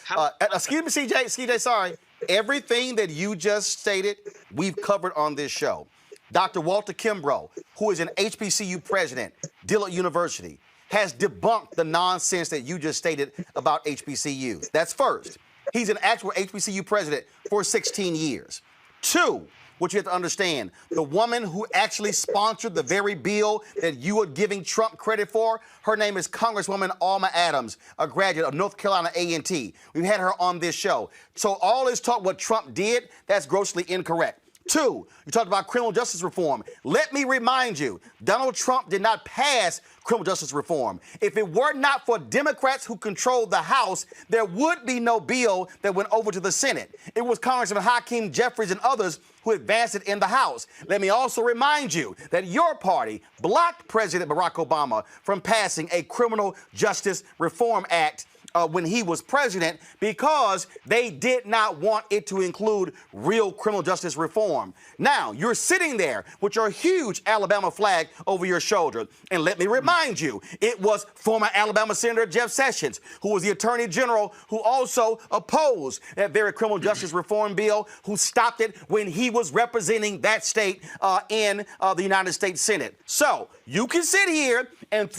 Excuse me, CJ, sorry. Everything that you just stated, we've covered on this show. Dr. Walter Kimbrough, who is an HBCU president, Dillard University, has debunked the nonsense that you just stated about HBCUs. That's first. He's an actual HBCU president for 16 years. Two, what you have to understand, the woman who actually sponsored the very bill that you are giving Trump credit for, her name is Congresswoman Alma Adams, a graduate of North Carolina A&T. We've had her on this show. So all this talk what Trump did, that's grossly incorrect. Two, you talked about criminal justice reform. Let me remind you, Donald Trump did not pass criminal justice reform. If it were not for Democrats who controlled the House, there would be no bill that went over to the Senate. It was Congressman Hakeem Jeffries and others who advanced it in the House. Let me also remind you that your party blocked President Barack Obama from passing a criminal justice reform act when he was president because they did not want it to include real criminal justice reform. Now, you're sitting there with your huge Alabama flag over your shoulder. And let me remind you, it was former Alabama Senator Jeff Sessions, who was the Attorney General, who also opposed that very criminal justice reform bill, who stopped it when he was representing that state in the United States Senate. So you can sit here and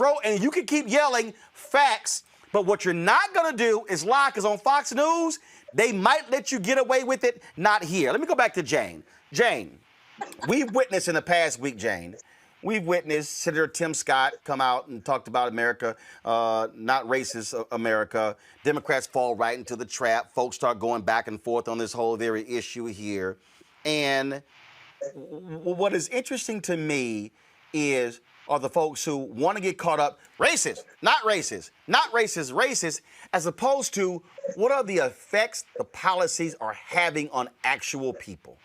you can keep yelling facts. But what you're not going to do is lie, because on Fox News, they might let you get away with it, not here. Let me go back to Jane. Jane, we've witnessed in the past week, Jane, we've witnessed Senator Tim Scott come out and talked about America, not racist America. Democrats fall right into the trap. Folks start going back and forth on this whole very issue here. And what is interesting to me are the folks who want to get caught up, racist, not racist, not racist, racist, as opposed to what are the effects the policies are having on actual people?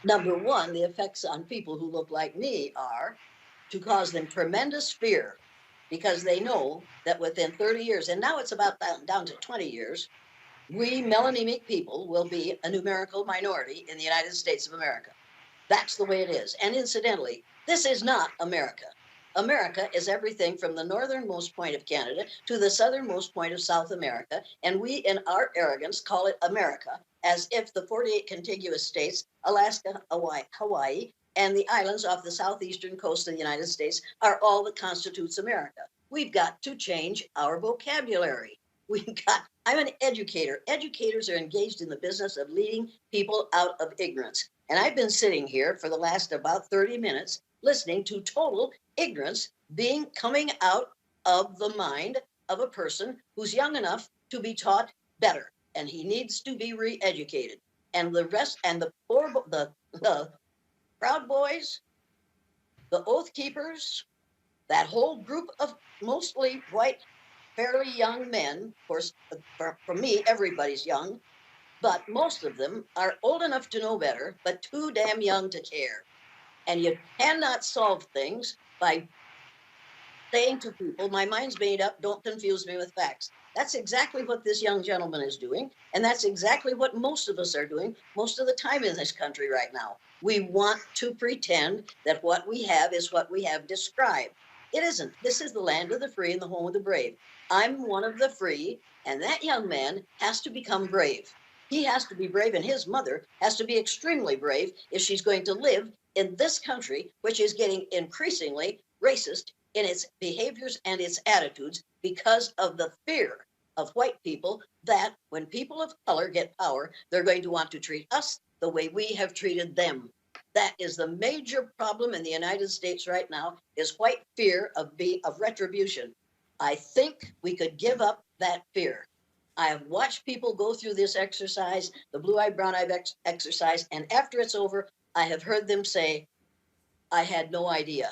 Number one, the effects on people who look like me are to cause them tremendous fear because they know that within 30 years, and now it's about down to 20 years, we melanemic people will be a numerical minority in the United States of America. That's the way it is. And incidentally, this is not America. America is everything from the northernmost point of Canada to the southernmost point of South America. And we, in our arrogance, call it America, as if the 48 contiguous states, Alaska, Hawaii, and the islands off the southeastern coast of the United States are all that constitutes America. We've got to change our vocabulary. I'm an educator. Educators are engaged in the business of leading people out of ignorance. And I've been sitting here for the last about 30 minutes listening to total ignorance coming out of the mind of a person who's young enough to be taught better. And he needs to be re-educated. And the rest, and the Proud Boys, the Oath Keepers, that whole group of mostly white, fairly young men, of course, for me, everybody's young, but most of them are old enough to know better, but too damn young to care. And you cannot solve things by saying to people, my mind's made up, don't confuse me with facts. That's exactly what this young gentleman is doing, and that's exactly what most of us are doing most of the time in this country right now. We want to pretend that what we have is what we have described. It isn't. This is the land of the free and the home of the brave. I'm one of the free, and that young man has to become brave. He has to be brave, and his mother has to be extremely brave if she's going to live in this country, which is getting increasingly racist in its behaviors and its attitudes because of the fear of white people that when people of color get power, they're going to want to treat us the way we have treated them. That is the major problem in the United States right now, is white fear of retribution. I think we could give up that fear. I have watched people go through this exercise, the blue-eyed, brown-eyed exercise, and after it's over, I have heard them say, I had no idea.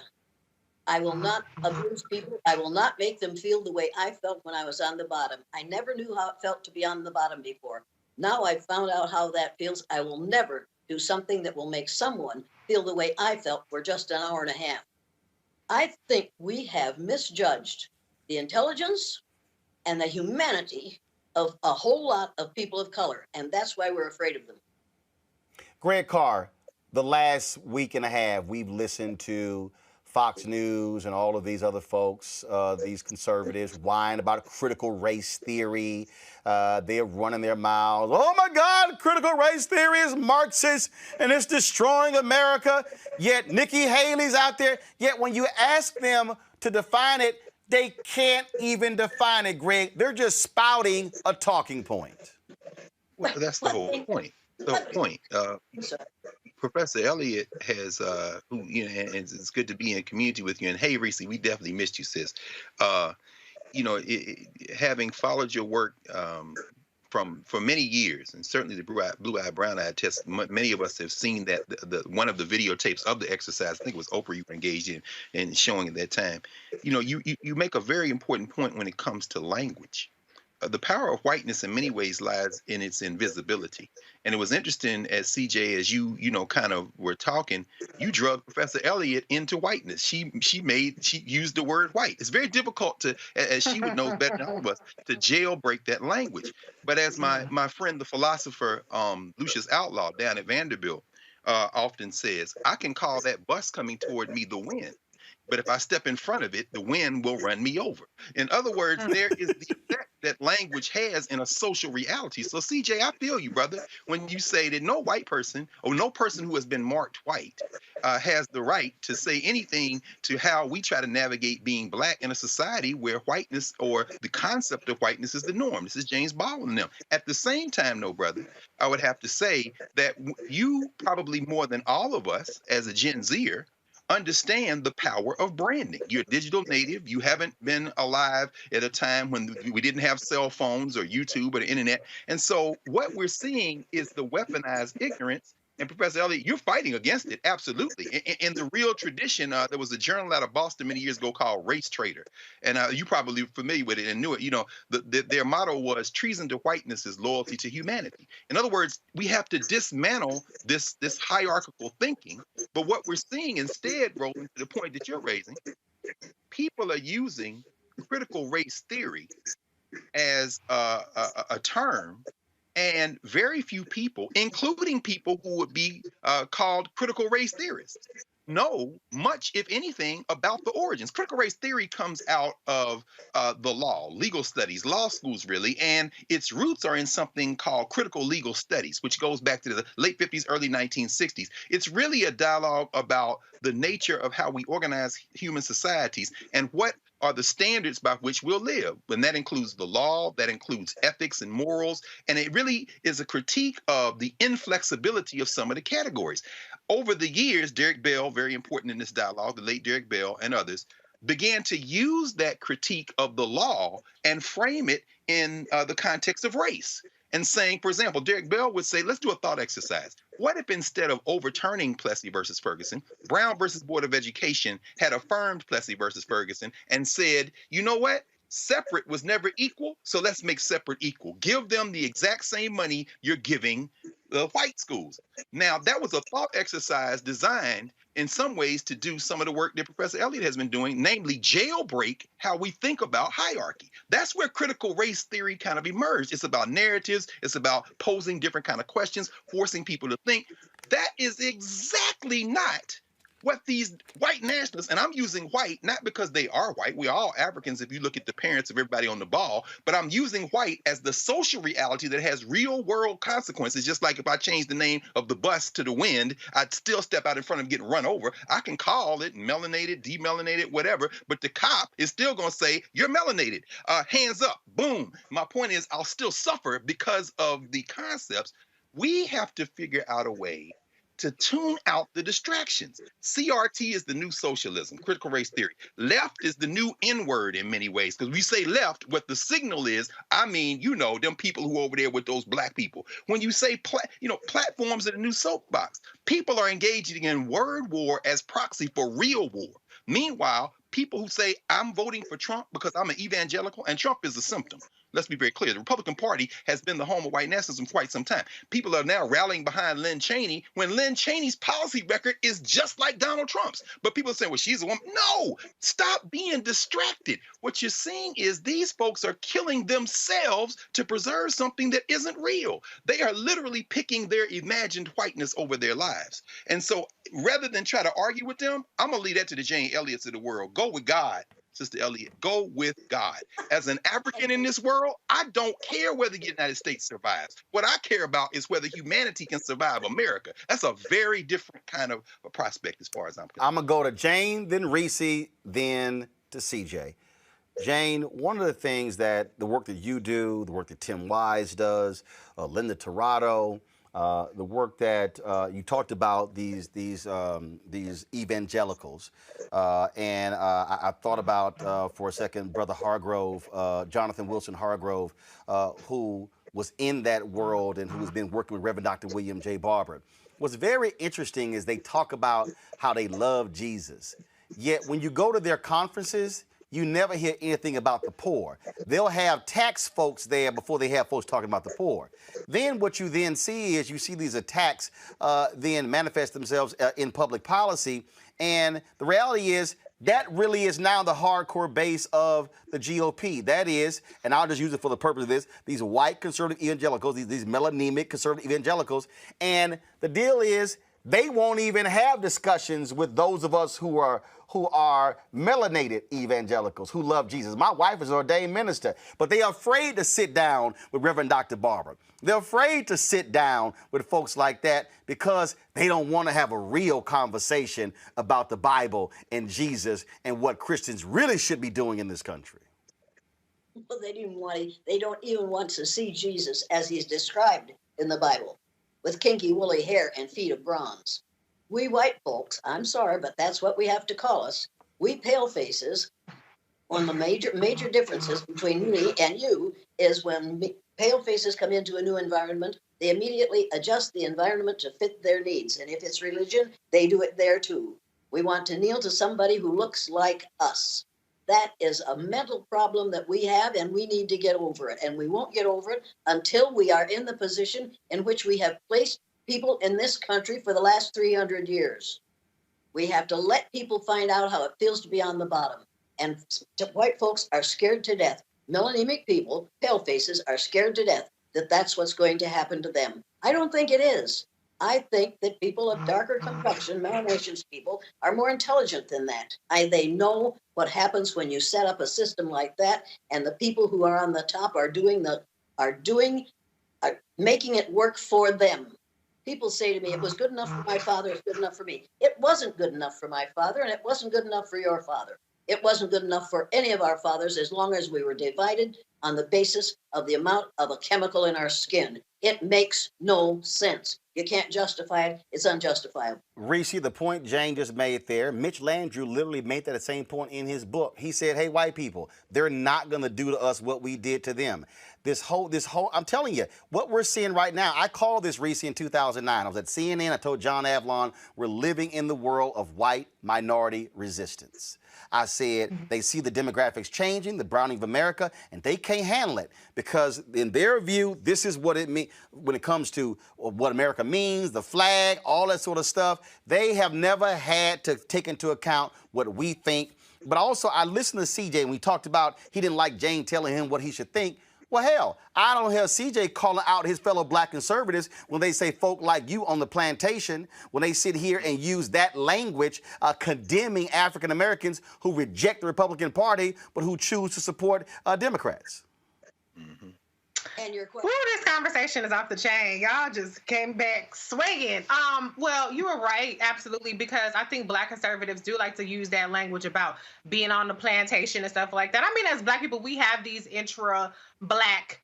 I will not abuse people. I will not make them feel the way I felt when I was on the bottom. I never knew how it felt to be on the bottom before. Now I've found out how that feels. I will never do something that will make someone feel the way I felt for just an hour and a half. I think we have misjudged the intelligence and the humanity of a whole lot of people of color, and that's why we're afraid of them. Greg Carr, the last week and a half, we've listened to Fox News and all of these other folks, these conservatives, whine about critical race theory. They're running their mouths. Oh, my God, critical race theory is Marxist, and it's destroying America. Yet Nikki Haley's out there. Yet when you ask them to define it, they can't even define it, Greg. They're just spouting a talking point. Well, that's the whole point. The whole point. Professor Elliott has, and it's good to be in community with you. And hey, Reese, we definitely missed you, sis. Having followed your work for many years, and certainly the blue-eyed, brown-eyed test, many of us have seen that one of the videotapes of the exercise. I think it was Oprah you were engaged in showing at that time. You make a very important point when it comes to language. The power of whiteness in many ways lies in its invisibility. And it was interesting as CJ, as you kind of were talking, you drug Professor Elliott into whiteness. She used the word white. It's very difficult to, as she would know better than all of us, to jailbreak that language. But as my friend, the philosopher Lucius Outlaw down at Vanderbilt often says, I can call that bus coming toward me the wind. but if I step in front of it, the wind will run me over. In other words, there is the effect that language has in a social reality. So CJ, I feel you, brother, when you say that no white person or no person who has been marked white has the right to say anything to how we try to navigate being black in a society where whiteness or the concept of whiteness is the norm. This is James Baldwin and them. At the same time, no, brother, I would have to say that you probably more than all of us as a Gen Zer understand the power of branding. You're a digital native. You haven't been alive at a time when we didn't have cell phones or YouTube or the internet. And so what we're seeing is the weaponized ignorance. And Professor Elliott, you're fighting against it, absolutely. In the real tradition, there was a journal out of Boston many years ago called Race Trader. And you probably familiar with it and knew it. You know, their motto was treason to whiteness is loyalty to humanity. In other words, we have to dismantle this hierarchical thinking. But what we're seeing instead, Roland, to the point that you're raising, people are using critical race theory as a term. And very few people, including people who would be called critical race theorists, know much, if anything, about the origins. Critical race theory comes out of the law, legal studies, law schools, really, and its roots are in something called critical legal studies, which goes back to the late 50s, early 1960s. It's really a dialogue about the nature of how we organize human societies and what are the standards by which we'll live. And that includes the law, that includes ethics and morals, and it really is a critique of the inflexibility of some of the categories. Over the years, Derek Bell, very important in this dialogue, the late Derek Bell and others, began to use that critique of the law and frame it in the context of race. And saying, for example, Derek Bell would say, let's do a thought exercise. What if instead of overturning Plessy versus Ferguson, Brown versus Board of Education had affirmed Plessy versus Ferguson and said, you know what? Separate was never equal, so let's make separate equal. Give them the exact same money you're giving the white schools. Now, that was a thought exercise designed in some ways to do some of the work that Professor Elliott has been doing, namely jailbreak how we think about hierarchy. That's where critical race theory kind of emerged. It's about narratives. It's about posing different kind of questions, forcing people to think. That is exactly not what these white nationalists, and I'm using white not because they are white, we're all Africans if you look at the parents of everybody on the ball, but I'm using white as the social reality that has real world consequences. Just like if I change the name of the bus to the wind, I'd still step out in front of getting run over. I can call it melanated, demelanated, whatever, but the cop is still gonna say, you're melanated, hands up, boom. My point is I'll still suffer because of the concepts. We have to figure out a way to tune out the distractions. CRT is the new socialism, critical race theory. Left is the new N-word in many ways, because we say left, what the signal is, I mean, you know, them people who are over there with those black people. When you say, platforms are the new soapbox, people are engaging in word war as proxy for real war. Meanwhile, people who say, I'm voting for Trump because I'm an evangelical, and Trump is a symptom. Let's be very clear. The Republican Party has been the home of white nationalism for quite some time. People are now rallying behind Lynn Cheney when Lynn Cheney's policy record is just like Donald Trump's. But people are saying, well, she's a woman. No, stop being distracted. What you're seeing is these folks are killing themselves to preserve something that isn't real. They are literally picking their imagined whiteness over their lives. And so rather than try to argue with them, I'm going to leave that to the Jane Elliott's of the world. Go with God. Sister Elliott, go with God. As an African in this world, I don't care whether the United States survives. What I care about is whether humanity can survive America. That's a very different kind of a prospect as far as I'm concerned. I'm going to go to Jane, then Reese, then to CJ. Jane, one of the things that the work that you do, the work that Tim Wise does, Linda Tirado, the work that you talked about these evangelicals, and I thought about for a second Brother Hargrove, Jonathan Wilson Hargrove, who was in that world and who has been working with Reverend Dr. William J. Barber. What's very interesting is they talk about how they love Jesus, yet when you go to their conferences, you never hear anything about the poor. They'll have tax folks there before they have folks talking about the poor. Then what you then see is you see these attacks then manifest themselves in public policy. And the reality is that really is now the hardcore base of the GOP. That is, and I'll just use it for the purpose of this, these white conservative evangelicals, these melanemic conservative evangelicals. And the deal is They won't even have discussions with those of us who are melanated evangelicals who love Jesus. My wife is an ordained minister, but they are afraid to sit down with Reverend Dr. Barber. They're afraid to sit down with folks like that because they don't want to have a real conversation about the Bible and Jesus and what Christians really should be doing in this country. Well, they don't even want to see Jesus as he's described in the Bible, with kinky woolly hair and feet of bronze. We white folks, I'm sorry, but that's what we have to call us. We pale faces, one of the major differences between me and you is when pale faces come into a new environment, they immediately adjust the environment to fit their needs. And if it's religion, they do it there too. We want to kneel to somebody who looks like us. That is a mental problem that we have, and we need to get over it. And we won't get over it until we are in the position in which we have placed people in this country for the last 300 years. We have to let people find out how it feels to be on the bottom. And white folks are scared to death. Melanemic people, pale faces, are scared to death that that's what's going to happen to them. I don't think it is. I think that people of darker complexion, melanations people, are more intelligent than that. They know what happens when you set up a system like that, and the people who are on the top are making it work for them. People say to me, it was good enough for my father, it's good enough for me. It wasn't good enough for my father, and it wasn't good enough for your father. It wasn't good enough for any of our fathers as long as we were divided on the basis of the amount of a chemical in our skin. It makes no sense. You can't justify it. It's unjustifiable. Reese, the point Jane just made there, Mitch Landrieu literally made that same point in his book. He said, hey, white people, they're not going to do to us what we did to them. This whole, I'm telling you, what we're seeing right now, I called this, Reese, in 2009. I was at CNN. I told John Avlon, we're living in the world of white minority resistance. I said, they see the demographics changing, the browning of America, and they can't handle it because in their view, this is what it means when it comes to what America means, the flag, all that sort of stuff. They have never had to take into account what we think. But also, I listened to CJ when he talked about he didn't like Jane telling him what he should think. Well, hell, I don't hear CJ calling out his fellow black conservatives when they say folk like you on the plantation, when they sit here and use that language condemning African Americans who reject the Republican Party but who choose to support Democrats. Mm-hmm. And your question. Ooh, this conversation is off the chain. Y'all just came back swinging. Well, you were right, absolutely, because I think black conservatives do like to use that language about being on the plantation and stuff like that. I mean, as black people, we have these intra-black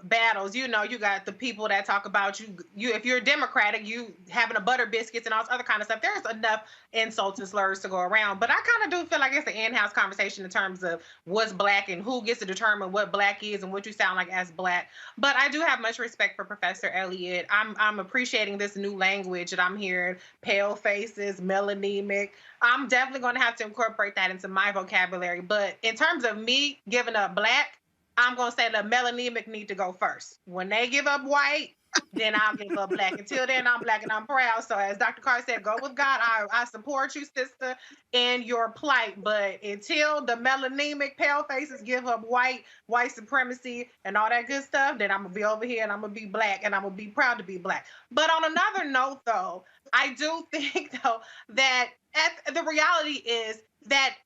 battles. You know, you got the people that talk about you if you're Democratic, you having a butter biscuits and all this other kind of stuff. There's enough insults and slurs to go around. But I kind of do feel like it's an in-house conversation in terms of what's black and who gets to determine what black is and what you sound like as black. But I do have much respect for Professor Elliott. I'm appreciating this new language that I'm hearing, pale faces, melanemic. I'm definitely going to have to incorporate that into my vocabulary. But in terms of me giving up black, I'm going to say the melanemic need to go first. When they give up white, then I'll give up black. Until then, I'm black and I'm proud. So as Dr. Carr said, go with God. I support you, sister, in your plight. But until the melanemic pale faces give up white supremacy and all that good stuff, then I'm going to be over here and I'm going to be black and I'm going to be proud to be black. But on another note, though, I do think, though, that the reality is that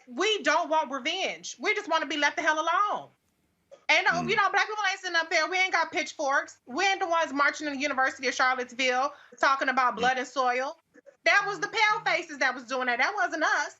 we don't want revenge. We just want to be left the hell alone. And, you know, black people ain't sitting up there. We ain't got pitchforks. We ain't the ones marching in the University of Charlottesville talking about blood and soil. That was the pale faces that was doing that. That wasn't us.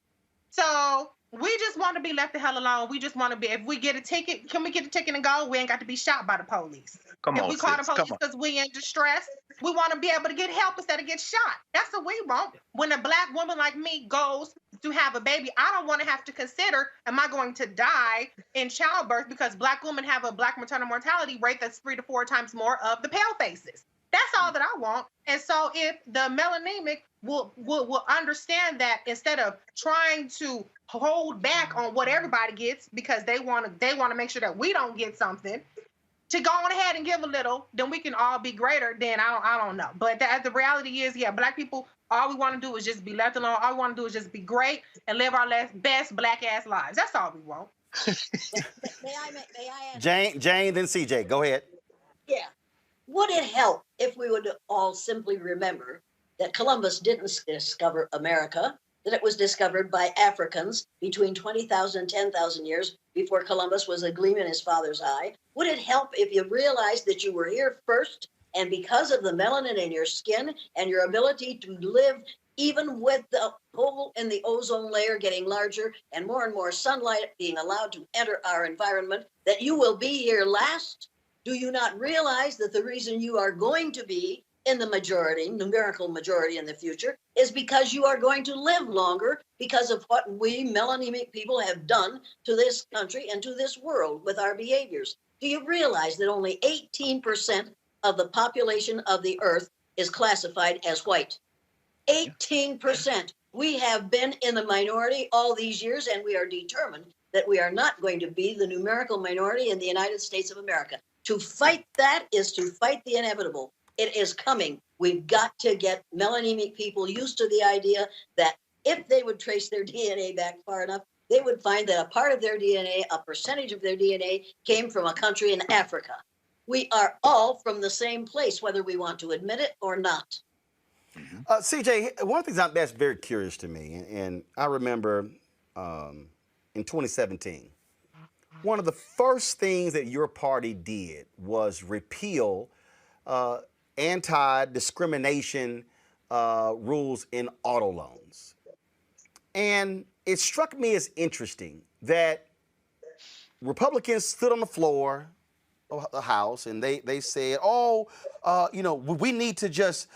So we just want to be left the hell alone. We just want to be, if we get a ticket, can we get a ticket and go? We ain't got to be shot by the police. If we call the police because we in distress, we want to be able to get help instead of get shot. That's what we want. When a black woman like me goes to have a baby, I don't want to have to consider, am I going to die in childbirth because black women have a black maternal mortality rate that's 3 to 4 times more of the pale faces. That's all that I want. And so if the melanemic will understand that instead of trying to hold back on what everybody gets because they want to make sure that we don't get something, to go on ahead and give a little, then we can all be greater. Then I don't know. But the reality is, yeah, black people, all we want to do is just be left alone. All we want to do is just be great and live our best black ass lives. That's all we want. May I ask? Jane, then CJ. Go ahead. Yeah. Would it help if we would all simply remember that Columbus didn't discover America, that it was discovered by Africans between 20,000 and 10,000 years before Columbus was a gleam in his father's eye? Would it help if you realized that you were here first, and because of the melanin in your skin and your ability to live even with the hole in the ozone layer getting larger and more sunlight being allowed to enter our environment, that you will be here last? Do you not realize that the reason you are going to be in the majority, numerical majority in the future, is because you are going to live longer because of what we melanemic people have done to this country and to this world with our behaviors? Do you realize that only 18% of the population of the earth is classified as white? 18%. We have been in the minority all these years, and we are determined that we are not going to be the numerical minority in the United States of America. To fight that is to fight the inevitable. It is coming. We've got to get melanemic people used to the idea that if they would trace their DNA back far enough, they would find that a part of their DNA, a percentage of their DNA, came from a country in Africa. We are all from the same place, whether we want to admit it or not. CJ, one of the things that's very curious to me, and I remember in 2017, one of the first things that your party did was repeal anti-discrimination rules in auto loans. And it struck me as interesting that Republicans stood on the floor of the House and they said, we need to just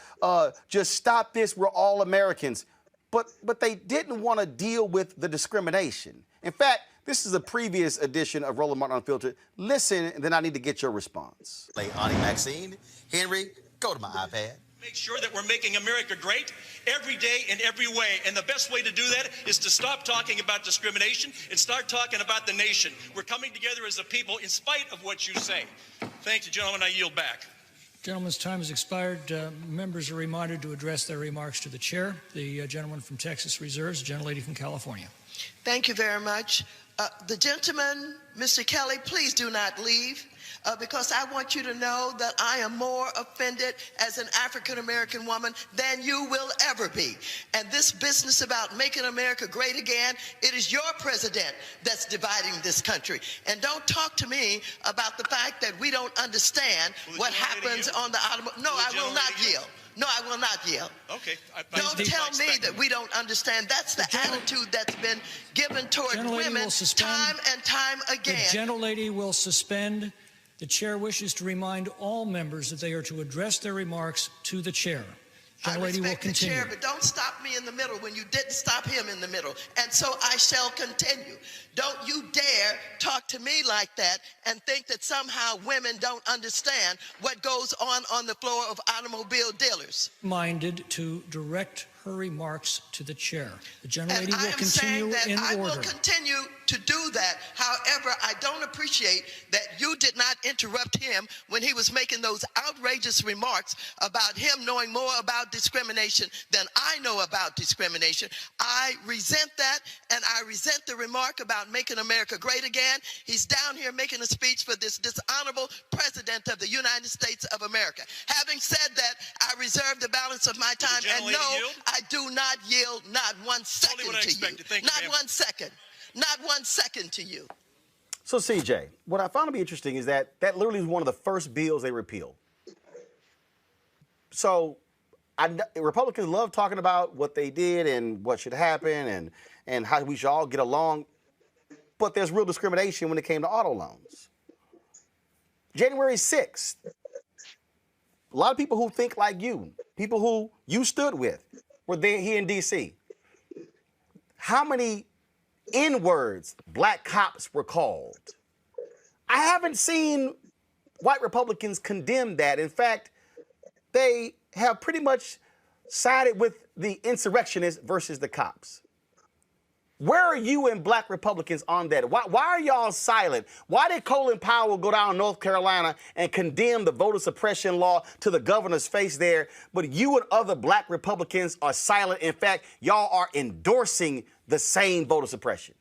stop this. We're all Americans. But they didn't want to deal with the discrimination. In fact, this is a previous edition of Roland Martin Unfiltered. Listen, and then I need to get your response. Auntie Maxine, Henry, go to my iPad. Make sure that we're making America great every day in every way. And the best way to do that is to stop talking about discrimination and start talking about the nation. We're coming together as a people in spite of what you say. Thank you, gentlemen. I yield back. Gentleman's time has expired. Members are reminded to address their remarks to the chair. The gentleman from Texas reserves, the gentlelady from California. Thank you very much. The gentleman, Mr. Kelly, please do not leave. Because I want you to know that I am more offended as an African-American woman than you will ever be. And this business about making America great again, it is your president that's dividing this country. And don't talk to me about the fact that we don't understand what happens on the automobile. No, I will not yield. No, I will not yield. Okay. Don't tell me that we don't understand. That's the attitude that's been given toward women time and time again. The gentlelady will suspend. The chair wishes to remind all members that they are to address their remarks to the chair. Gentlelady will continue. The chair, but don't stop me in the middle when you didn't stop him in the middle. And so I shall continue. Don't you dare talk to me like that and think that somehow women don't understand what goes on the floor of automobile dealers. Minded to direct her remarks to the chair. The gentlelady will continue in order. I will continue to do that. However, I don't appreciate that you did not interrupt him when he was making those outrageous remarks about him knowing more about discrimination than I know about discrimination. I resent that, and I resent the remark about making America great again. He's down here making a speech for this dishonorable president of the United States of America. Having said that, I reserve the balance of my time, and no, I do not yield not 1 second to you. Not 1 second. Not 1 second to you. So, CJ, what I found to be interesting is that literally is one of the first bills they repealed. So, Republicans love talking about what they did and what should happen and how we should all get along. But there's real discrimination when it came to auto loans. January 6th, a lot of people who think like you, people who you stood with, were there here in D.C. How many N-words black cops were called? I haven't seen white Republicans condemn that. In fact, they have pretty much sided with the insurrectionists versus the cops. Where are you and black Republicans on that? Why are y'all silent? Why did Colin Powell go down to North Carolina and condemn the voter suppression law to the governor's face there, but you and other black Republicans are silent? In fact, y'all are endorsing the same voter suppression.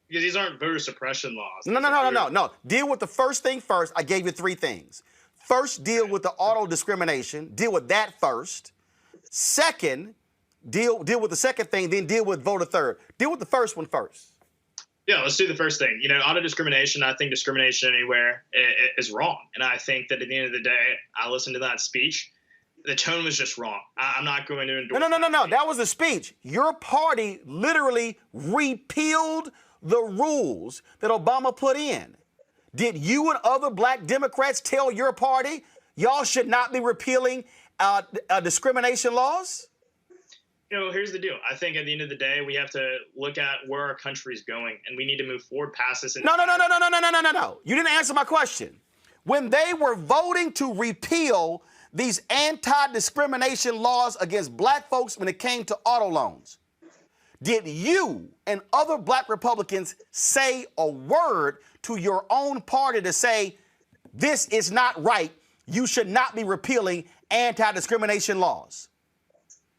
Because these aren't voter suppression laws. No. Deal with the first thing first. I gave you 3 things. First, deal with the auto discrimination. Deal with that first. Second, deal with the second thing, then deal with voter third. Deal with the first one first. Yeah, let's do the first thing. Auto discrimination, I think discrimination anywhere is wrong. And I think that at the end of the day, I listened to that speech. The tone was just wrong. I'm not going to endorse No. That was the speech. Your party literally repealed the rules that Obama put in. Did you and other black Democrats tell your party y'all should not be repealing discrimination laws? Here's the deal. I think at the end of the day, we have to look at where our country is going, and we need to move forward past this. No. You didn't answer my question. When they were voting to repeal these anti-discrimination laws against black folks when it came to auto loans, did you and other black Republicans say a word to your own party to say, this is not right, you should not be repealing anti-discrimination laws?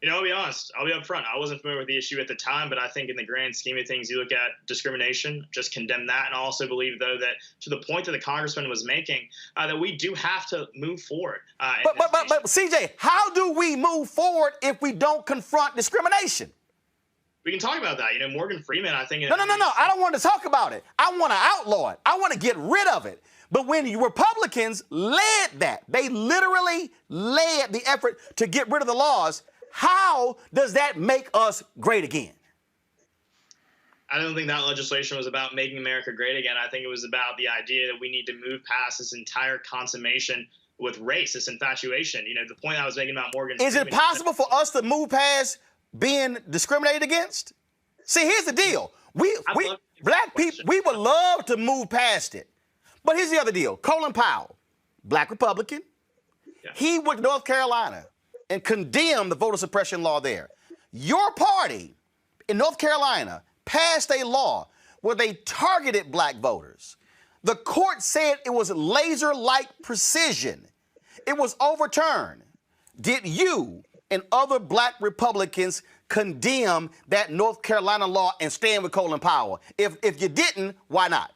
I'll be honest. I'll be upfront. I wasn't familiar with the issue at the time, but I think in the grand scheme of things, you look at discrimination, just condemn that. And I also believe, though, that to the point that the congressman was making, that we do have to move forward. But CJ, how do we move forward if we don't confront discrimination? We can talk about that. Morgan Freeman, I think. No. I don't want to talk about it. I want to outlaw it. I want to get rid of it. But when Republicans led that, they literally led the effort to get rid of the laws. How does that make us great again? I don't think that legislation was about making America great again. I think it was about the idea that we need to move past this entire consummation with race, this infatuation. The point I was making about Morgan Freeman. Is it possible for us to move past being discriminated against? See, here's the deal. Black people, we would love to move past it. But here's the other deal. Colin Powell, black Republican, he went to North Carolina and condemned the voter suppression law there. Your party in North Carolina passed a law where they targeted black voters. The court said it was laser-like precision. It was overturned. Did you and other black Republicans condemn that North Carolina law and stand with Colin Powell? If you didn't, why not?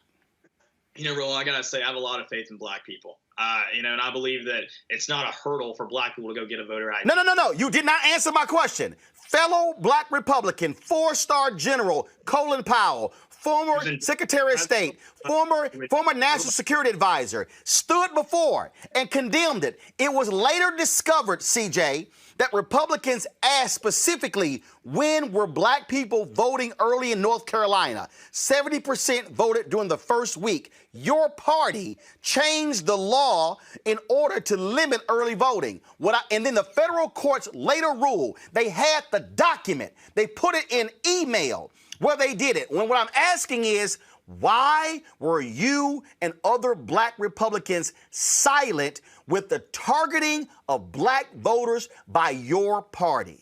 Roland, I gotta say, I have a lot of faith in black people. And I believe that it's not a hurdle for black people to go get a voter ID. No. You did not answer my question. Fellow black Republican, 4-star general Colin Powell, former Secretary of State, former National Security Advisor, stood before and condemned it. It was later discovered, CJ, that Republicans asked specifically, when were black people voting early in North Carolina? 70% voted during the first week. Your party changed the law in order to limit early voting. And then the federal courts later ruled, they had the document. They put it in email where they did it. What I'm asking is, why were you and other black Republicans silent with the targeting of black voters by your party?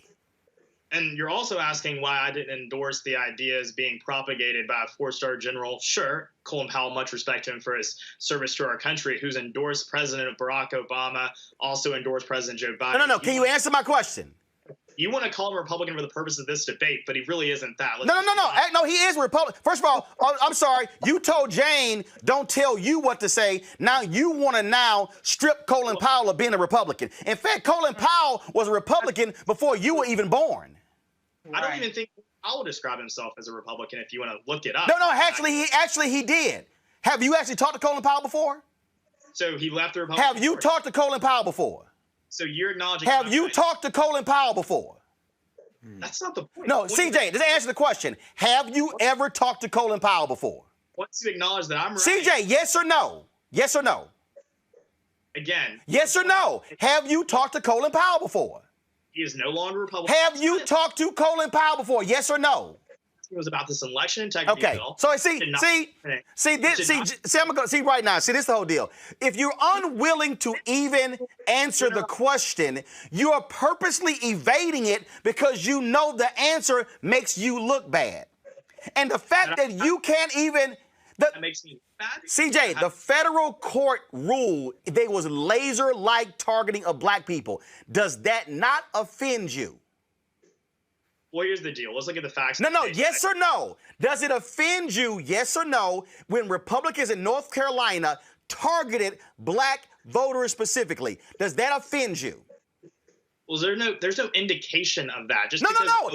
And you're also asking why I didn't endorse the ideas being propagated by a 4-star general. Sure, Colin Powell, much respect to him for his service to our country, who's endorsed President Barack Obama, also endorsed President Joe Biden. No. Can you answer my question? You want to call him a Republican for the purpose of this debate, but he really isn't that. No, he is a Republican. First of all, I'm sorry. You told Jane, don't tell you what to say. Now you want to strip Colin Powell of being a Republican. In fact, Colin Powell was a Republican before you were even born. I don't even think Powell described himself as a Republican if you want to look it up. No, actually he did. Have you actually talked to Colin Powell before? So he left the Republican Have you talked to Colin Powell before? So you're acknowledging. Have you talked to Colin Powell before? That's not the point. No, CJ, just answer the question. Have you ever talked to Colin Powell before? Once you acknowledge that I'm right. CJ, yes or no? Yes or no? Again. Yes or no? Have you talked to Colin Powell before? He is no longer Republican. Have you talked to Colin Powell before? Yes or no? It was about this election integrity bill. So see, I'm gonna see right now. See, this is the whole deal. If you're unwilling to even answer the question, you are purposely evading it because you know the answer makes you look bad. And the fact that you can't even that makes me bad. CJ, the federal court ruled there was laser-like targeting of black people. Does that not offend you? Well, here's the deal. Let's look at the facts. No, yes or no? Does it offend you, yes or no, when Republicans in North Carolina targeted black voters specifically? Does that offend you? Well, there's no indication of that. Just no.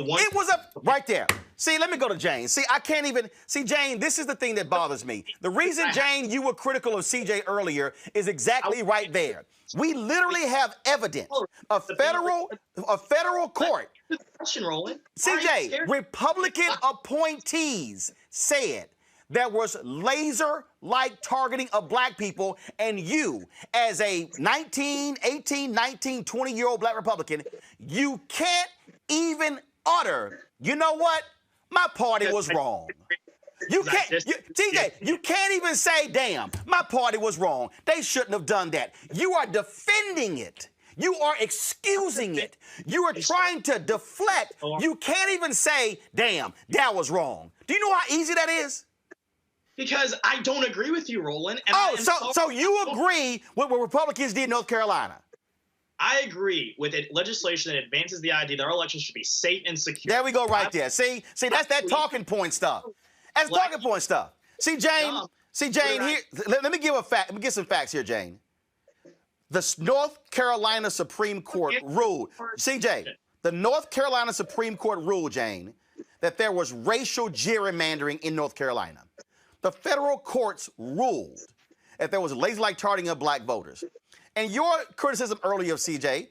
one... It was right there. See, let me go to Jane. See, I can't even see Jane. This is the thing that bothers me. The reason, Jane, you were critical of CJ earlier is exactly right there. We literally have evidence. A federal court. Question, Roland. CJ, Republican appointees said there was laser-like targeting of black people, and you, as a 18, 19, 20-year-old black Republican, you can't even utter, you know what? My party was wrong. You can't, TJ, you can't even say, damn, my party was wrong. They shouldn't have done that. You are defending it. You are excusing it. You are trying to deflect. You can't even say, damn, that was wrong. Do you know how easy that is? Because I don't agree with you, Roland. And so you agree with what Republicans did in North Carolina? I agree with legislation that advances the idea that our elections should be safe and secure. There we go right there. See, that's that talking point stuff. That's talking point stuff. See, Jane, here, let me give a fact. Let me get some facts here, Jane. The North Carolina Supreme Court ruled, CJ, the North Carolina Supreme Court ruled, Jane, that there was racial gerrymandering in North Carolina. The federal courts ruled that there was laser-like targeting of black voters. And your criticism earlier of CJ,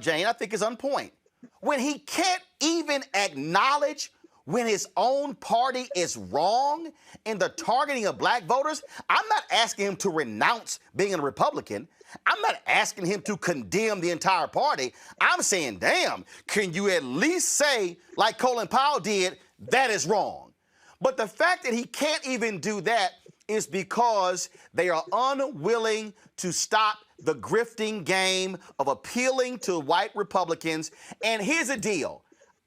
Jane, I think is on point. When he can't even acknowledge when his own party is wrong in the targeting of black voters, I'm not asking him to renounce being a Republican. I'm not asking him to condemn the entire party. I'm saying, damn, can you at least say, like Colin Powell did, that is wrong? But the fact that he can't even do that is because they are unwilling to stop the grifting game of appealing to white Republicans. And here's the deal.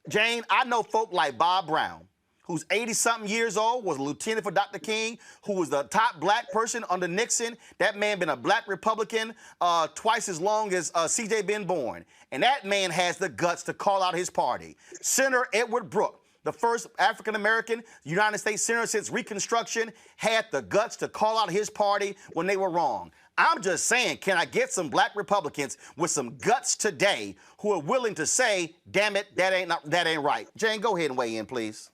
Jane, I know folk like Bob Brown, who's 80-something years old, was a lieutenant for Dr. King, who was the top black person under Nixon. That man been a black Republican twice as long as CJ been born. And that man has the guts to call out his party. Senator Edward Brooke, the first African-American United States senator since Reconstruction, had the guts to call out his party when they were wrong. I'm just saying, can I get some black Republicans with some guts today who are willing to say, damn it, that ain't right? Jane, go ahead and weigh in, please.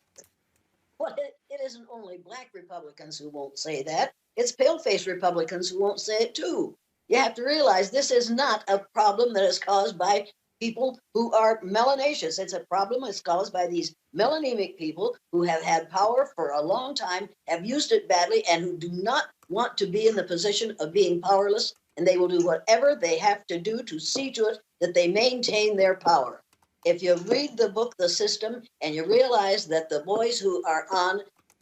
Well, it isn't only black Republicans who won't say that. It's pale-faced Republicans who won't say it, too. You have to realize this is not a problem that is caused by people who are melanaceous. It's a problem that's caused by these melanemic people who have had power for a long time, have used it badly, and who do not want to be in the position of being powerless, and they will do whatever they have to do to see to it that they maintain their power. If you read the book, The System, and you realize that the boys who are on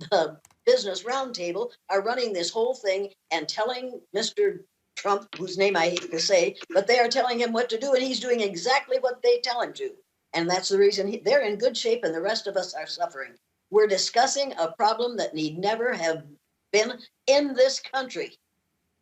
the Business Roundtable are running this whole thing and telling Mr. Trump, whose name I hate to say, but they are telling him what to do, and he's doing exactly what they tell him to. And that's the reason they're in good shape and the rest of us are suffering. We're discussing a problem that need never have been in this country.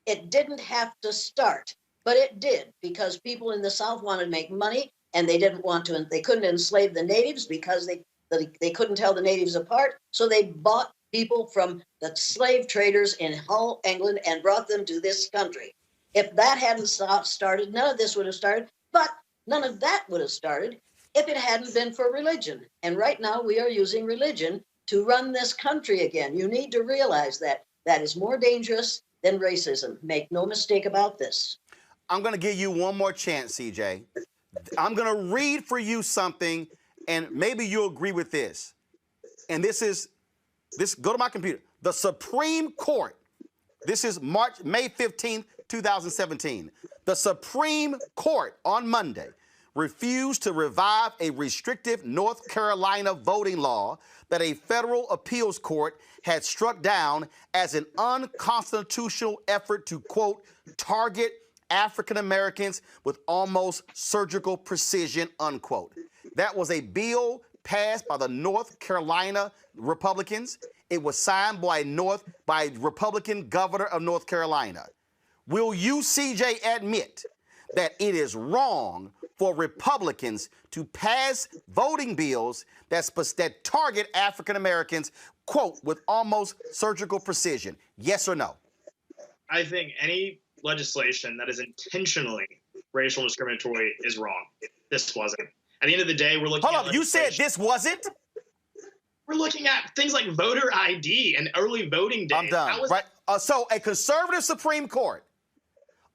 It didn't have to start, but it did, because people in the South wanted to make money, and they didn't want to, and they couldn't enslave the natives because they couldn't tell the natives apart, so they bought people from the slave traders in Hull, England, and brought them to this country. If that hadn't started, none of this would have started, but none of that would have started if it hadn't been for religion. And right now we are using religion to run this country again. You need to realize that that is more dangerous than racism. Make no mistake about this. I'm going to give you one more chance, CJ. I'm going to read for you something, and maybe you'll agree with this. And this, go to my computer. The Supreme Court, this is May 15th, 2017. The Supreme Court on Monday refused to revive a restrictive North Carolina voting law that a federal appeals court had struck down as an unconstitutional effort to, quote, target African Americans with almost surgical precision, unquote. That was a bill passed by the North Carolina Republicans. It was signed by Republican governor of North Carolina. Will you, CJ, admit that it is wrong for Republicans to pass voting bills that target African Americans, quote, with almost surgical precision? Yes or no? I think any legislation that is intentionally racial discriminatory is wrong. this wasn't. At the end of the day, we're looking Hold up, you said this wasn't? We're looking at things like voter ID and early voting days. I'm done. Right. So a conservative Supreme Court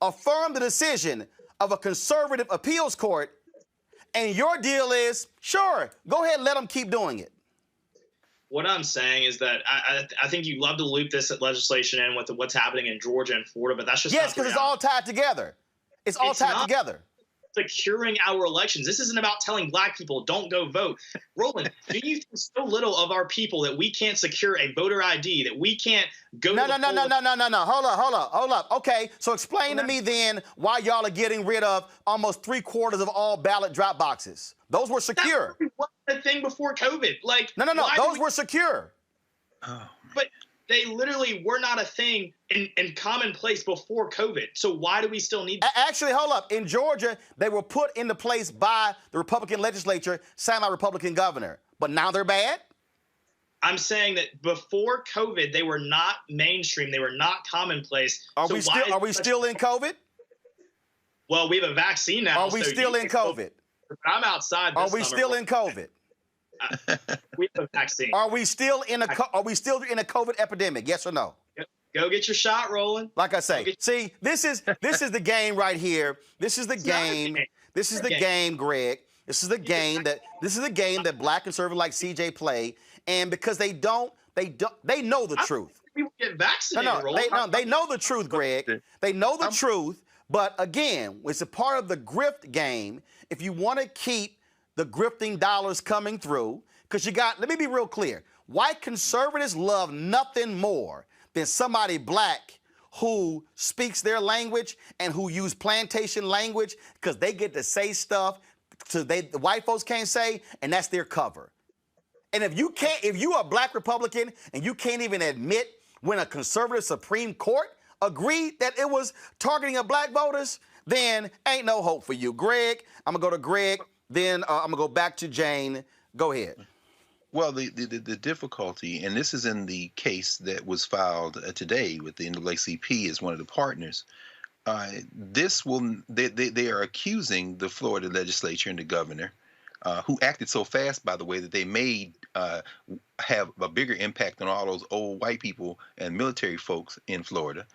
affirmed the decision of a conservative appeals court, and your deal is, sure, go ahead and let them keep doing it. What I'm saying is that I think you love to loop this legislation in with what's happening in Georgia and Florida, but that's just yes, because it's all tied together. It's all tied together. Securing our elections. This isn't about telling black people don't go vote. Roland, do you think so little of our people that we can't secure a voter ID, that we can't go No. to the No. Hold up. Okay, so explain to me then why y'all are getting rid of almost 3/4 of all ballot drop boxes. Those were secure. That was the thing before COVID. Like No. Those were secure. Oh. But they literally were not a thing in commonplace before COVID. So why do we still need them? Actually, hold up. In Georgia, they were put into place by the Republican legislature, signed by Republican governor. But now they're bad? I'm saying that before COVID, they were not mainstream. They were not commonplace. Are we still in COVID? Well, we have a vaccine now. Are we still in COVID? I'm outside this Are we still in COVID? We have a vaccine. Are we still in a COVID epidemic? Yes or no? Go get your shot, Roland. Like I say, see, this is the game right here. This is the game. This is the game, Greg. This is the game that black conservatives like CJ play, and because they know the truth. People get vaccinated. They know the truth, Greg. They know the truth. But again, it's a part of the grift game. If you want to keep the grifting dollars coming through, because let me be real clear. White conservatives love nothing more than somebody black who speaks their language and who use plantation language, because they get to say stuff the white folks can't say, and that's their cover. And if you are a black Republican and you can't even admit when a conservative Supreme Court agreed that it was targeting of black voters, then ain't no hope for you. Greg, I'm gonna go to Greg. Then I'm going to go back to Jane. Go ahead. Well, the difficulty, and this is in the case that was filed today with the NAACP as one of the partners, they are accusing the Florida legislature and the governor, who acted so fast, by the way, that they may have a bigger impact on all those old white people and military folks in Florida.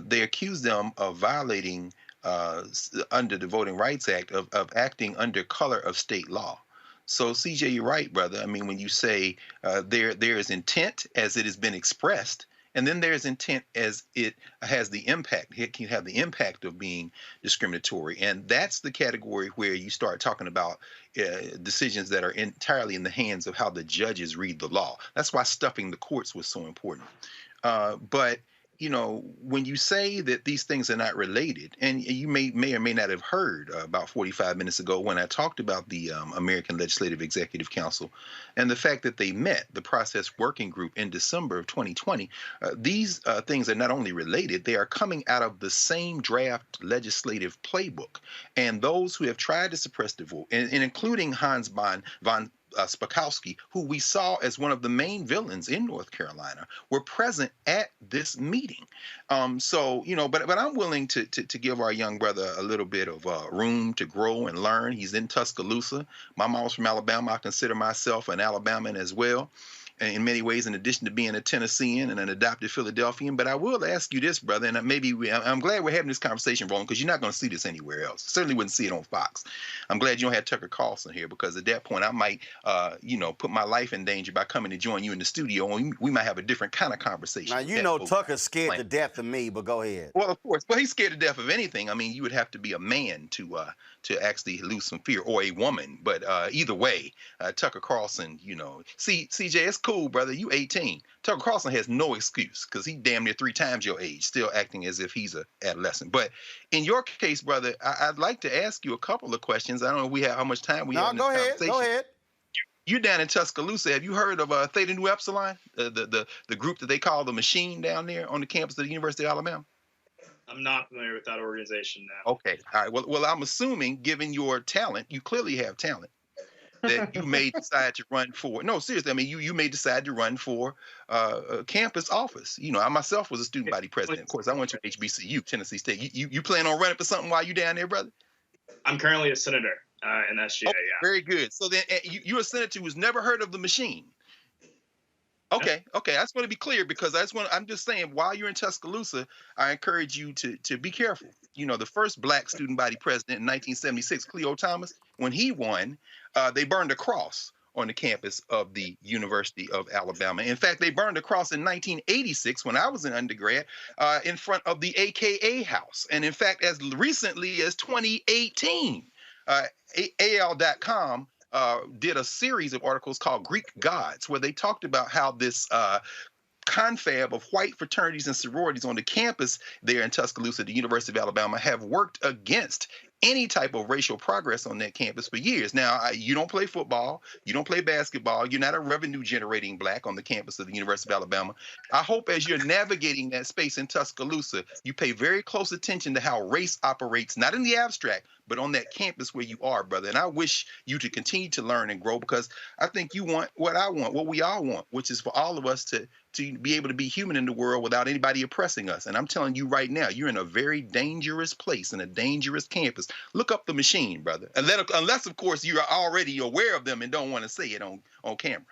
They accuse them of violating under the Voting Rights Act of acting under color of state law. So, CJ, you're right, brother. I mean, when you say there is intent as it has been expressed, and then there's intent as it has the impact. It can have the impact of being discriminatory. And that's the category where you start talking about decisions that are entirely in the hands of how the judges read the law. That's why stuffing the courts was so important. But you know, when you say that these things are not related, and you may or may not have heard about 45 minutes ago when I talked about the American Legislative Executive Council and the fact that they met, the process working group, in December of 2020, these things are not only related, they are coming out of the same draft legislative playbook. And those who have tried to suppress the vote, and including Hans von Spakovsky, who we saw as one of the main villains in North Carolina, were present at this meeting. So, you know, but I'm willing to give our young brother a little bit of room to grow and learn. He's in Tuscaloosa. My mom's from Alabama. I consider myself an Alabaman as well, in many ways, in addition to being a Tennessean and an adopted Philadelphian. But I will ask you this, brother, and I'm glad we're having this conversation, Roland, because you're not going to see this anywhere else. Certainly wouldn't see it on Fox. I'm glad you don't have Tucker Carlson here, because at that point I might, put my life in danger by coming to join you in the studio, and we might have a different kind of conversation. Now, you know Tucker's scared to death of me, but go ahead. Well, of course. Well, he's scared to death of anything. I mean, you would have to be a man to actually lose some fear, or a woman. But either way, Tucker Carlson, you know. See, CJ, it's cool, brother. You 18. Tucker Carlson has no excuse, because he damn near 3 times your age, still acting as if he's an adolescent. But in your case, brother, I'd like to ask you a couple of questions. I don't know how much time we have in this conversation. Go ahead. You're down in Tuscaloosa. Have you heard of Theta Nu Epsilon, the group that they call the Machine down there on the campus of the University of Alabama? I'm not familiar with that organization now. Okay. All right. Well, I'm assuming, given your talent, you clearly have talent, that you may decide to run for. No, seriously. I mean, you may decide to run for a campus office. You know, I myself was a student body president. Of course, I went to HBCU, Tennessee State. You plan on running for something while you down there, brother? I'm currently a senator. in SGA. Oh, very good. So then you're a senator who's never heard of the machine. Okay, okay. I just want to be clear because I'm just saying while you're in Tuscaloosa, I encourage you to be careful. You know, the first black student body president in 1976, Cleo Thomas, when he won, they burned a cross on the campus of the University of Alabama. In fact, they burned a cross in 1986 when I was an undergrad in front of the AKA house. And in fact, as recently as 2018, AL.com did a series of articles called Greek Gods, where they talked about how this confab of white fraternities and sororities on the campus there in Tuscaloosa, the University of Alabama, have worked against any type of racial progress on that campus for years. Now, you don't play football, you don't play basketball, you're not a revenue-generating black on the campus of the University of Alabama. I hope as you're navigating that space in Tuscaloosa, you pay very close attention to how race operates, not in the abstract, but on that campus where you are, brother. And I wish you to continue to learn and grow because I think you want what I want, what we all want, which is for all of us to be able to be human in the world without anybody oppressing us. And I'm telling you right now, you're in a very dangerous place, in a dangerous campus. Look up the machine, brother. Unless, of course, you're already aware of them and don't want to say it on camera.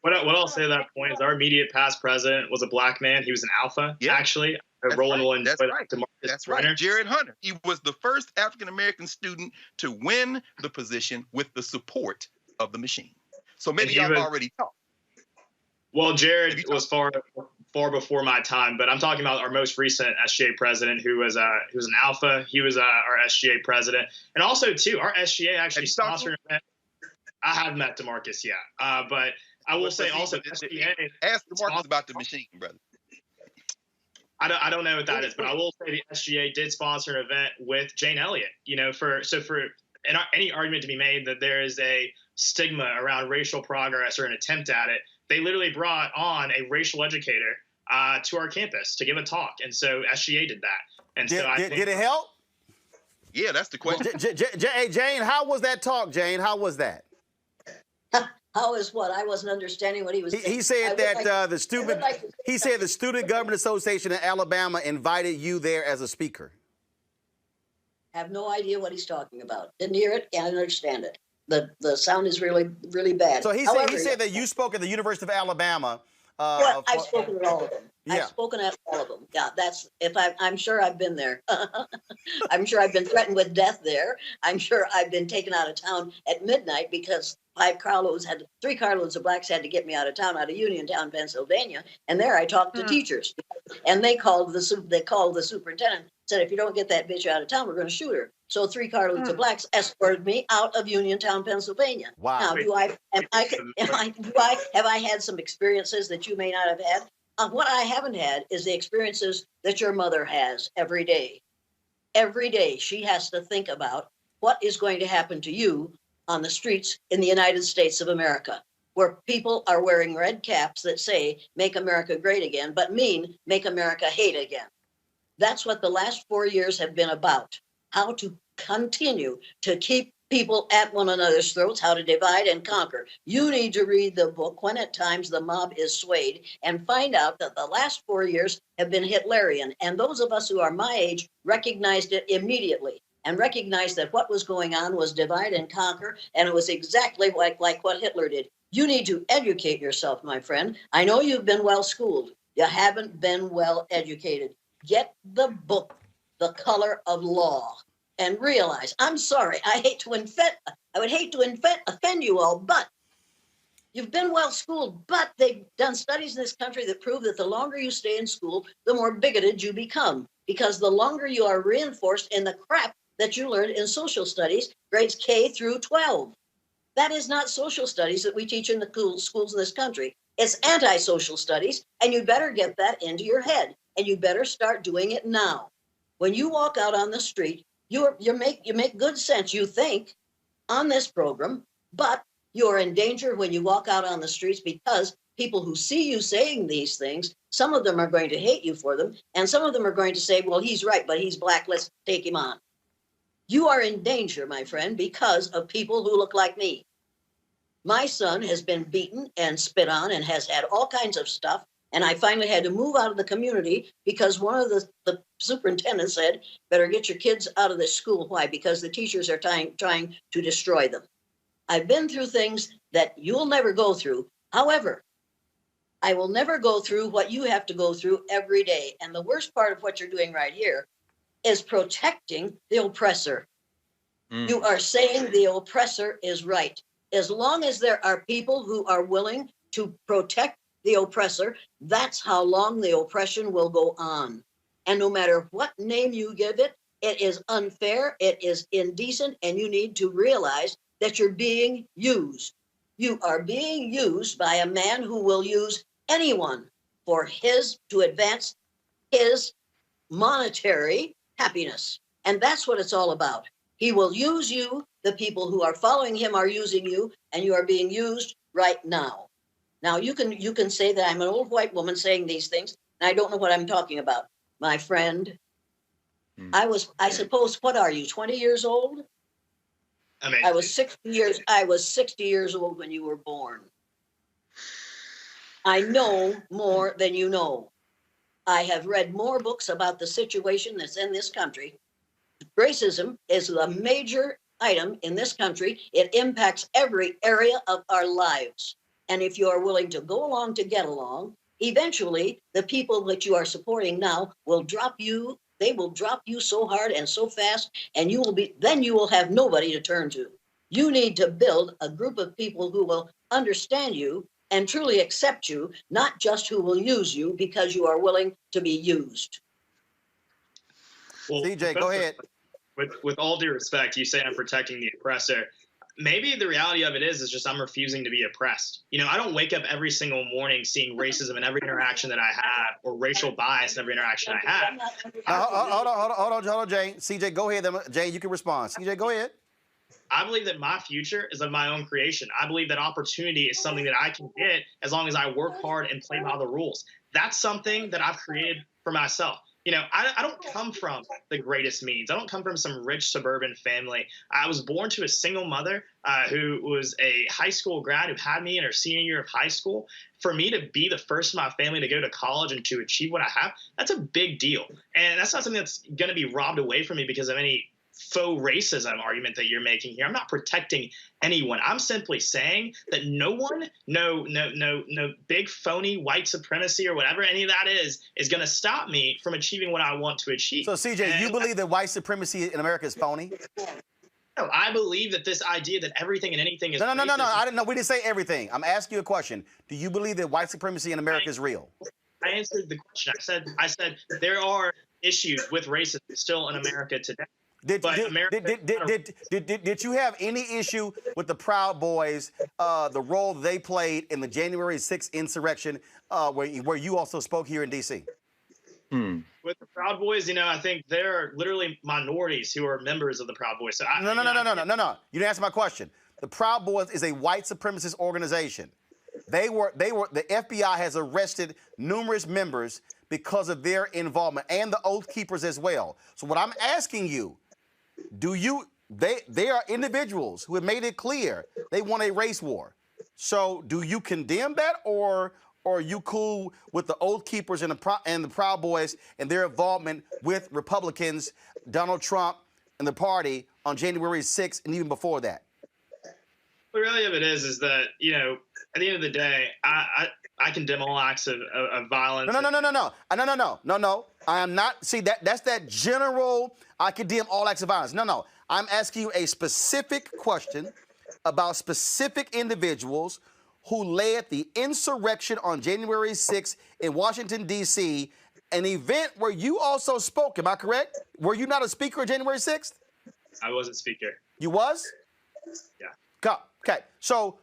What I'll say at that point is our immediate past president was a black man. He was an alpha, actually. Roland will enjoy that. That's right. Jared Hunter. He was the first African-American student to win the position with the support of the machine. So maybe y'all already talked. Well, Jared was far before my time, but I'm talking about our most recent SGA president, who was an alpha. He was our SGA president, and also too, our SGA actually sponsored an event. I haven't met DeMarcus yet, but I will say also SGA. Ask DeMarcus about the machine, brother. I don't know what that is, but I will say the SGA did sponsor an event with Jane Elliott. You know, for any argument to be made that there is a stigma around racial progress or an attempt at it, they literally brought on a racial educator to our campus to give a talk, and so SGA did that. And did it help? Yeah, that's the question. Hey, Jane, how was that talk, Jane? How was that? How is what? I wasn't understanding what he was saying. He said that the Student Government Association in Alabama invited you there as a speaker. Have no idea what he's talking about. Didn't hear it, can't understand it. The sound is really, really bad. So he said that you spoke at the University of Alabama. Well, I've spoken at all of them. Yeah. I've spoken at all of them. Yeah, I'm sure I've been there. I'm sure I've been threatened with death there. I'm sure I've been taken out of town at midnight because 3 carloads of blacks had to get me out of town, out of Uniontown, Pennsylvania. And there I talked to teachers, and they called the superintendent, said, if you don't get that bitch out of town, we're going to shoot her. So 3 carloads of blacks escorted me out of Uniontown, Pennsylvania. Wow. Now, have I had some experiences that you may not have had? What I haven't had is the experiences that your mother has every day. Every day she has to think about what is going to happen to you on the streets in the United States of America, where people are wearing red caps that say, make America great again, but mean, make America hate again. That's what the last 4 years have been about, how to continue to keep people at one another's throats, how to divide and conquer. You need to read the book, When at Times the Mob is Swayed, and find out that the last 4 years have been Hitlerian. And those of us who are my age recognized it immediately and recognized that what was going on was divide and conquer, and it was exactly like what Hitler did. You need to educate yourself, my friend. I know you've been well schooled. You haven't been well educated. Get the book, The Color of Law, and realize, I'm sorry, I would hate to offend you all, but you've been well schooled, but they've done studies in this country that prove that the longer you stay in school, the more bigoted you become, because the longer you are reinforced in the crap that you learned in social studies, grades K through 12. That is not social studies that we teach in the schools in this country. It's anti-social studies, and you better get that into your head, and you better start doing it now. When you walk out on the street, you make good sense, you think, on this program, but you're in danger when you walk out on the streets because people who see you saying these things, some of them are going to hate you for them, and some of them are going to say, well, he's right, but he's black, let's take him on. You are in danger, my friend, because of people who look like me. My son has been beaten and spit on and has had all kinds of stuff And I finally had to move out of the community because one of the superintendents said, better get your kids out of this school. Why? Because the teachers are trying to destroy them. I've been through things that you'll never go through. However, I will never go through what you have to go through every day. And the worst part of what you're doing right here is protecting the oppressor. You are saying the oppressor is right. As long as there are people who are willing to protect the oppressor, that's how long the oppression will go on. And no matter what name you give it, it is unfair, it is indecent, and you need to realize that you're being used. You are being used by a man who will use anyone to advance his monetary happiness. And that's what it's all about. He will use you. The people who are following him are using you, and you are being used right now. Now, you can say that I'm an old white woman saying these things, and I don't know what I'm talking about. My friend, I suppose, what are you, 20 years old? I was 60 years old when you were born. I know more than you know. I have read more books about the situation that's in this country. Racism is a major item in this country. It impacts every area of our lives. And if you are willing to go along to get along, eventually the people that you are supporting now will drop you. They will drop you so hard and so fast, and you will have nobody to turn to. You need to build a group of people who will understand you and truly accept you, not just who will use you because you are willing to be used. Well, CJ, go ahead. With all due respect, you say I'm protecting the oppressor. Maybe the reality of it is just I'm refusing to be oppressed. You know, I don't wake up every single morning seeing racism in every interaction that I have or racial bias in every interaction I have. Hold on, Jane. CJ, go ahead. Jane, you can respond. CJ, go ahead. I believe that my future is of my own creation. I believe that opportunity is something that I can get as long as I work hard and play by the rules. That's something that I've created for myself. You know, I don't come from the greatest means. I don't come from some rich suburban family. I was born to a single mother who was a high school grad who had me in her senior year of high school. For me to be the first in my family to go to college and to achieve what I have, that's a big deal. And that's not something that's going to be robbed away from me because of any faux racism argument that you're making here. I'm not protecting anyone. I'm simply saying that no one, no big phony white supremacy or whatever any of that is going to stop me from achieving what I want to achieve. So CJ, you believe that white supremacy in America is phony? No, I believe that this idea that everything and anything is No. I didn't know. We didn't say everything. I'm asking you a question. Do you believe that white supremacy in America is real? I answered the question. I said there are issues with racism still in America today. Did you have any issue with the Proud Boys, the role they played in the January 6th insurrection, where you also spoke here in D.C.? With the Proud Boys, you know, I think there are literally minorities who are members of the Proud Boys. So No. You didn't answer my question. The Proud Boys is a white supremacist organization. The FBI has arrested numerous members because of their involvement, and the Oath Keepers as well. So what I'm asking you, they are individuals who have made it clear they want a race war. So do you condemn that, or are you cool with the Oath Keepers and the Proud Boys and their involvement with Republicans, Donald Trump, and the party on January 6th and even before that? The reality of it is that, you know, at the end of the day, I condemn all acts of violence. No. I am not. See, that's that general, I condemn all acts of violence. No. I'm asking you a specific question about specific individuals who led the insurrection on January 6th in Washington, D.C., an event where you also spoke. Am I correct? Were you not a speaker on January 6th? I was a speaker. You was? Yeah. Okay. So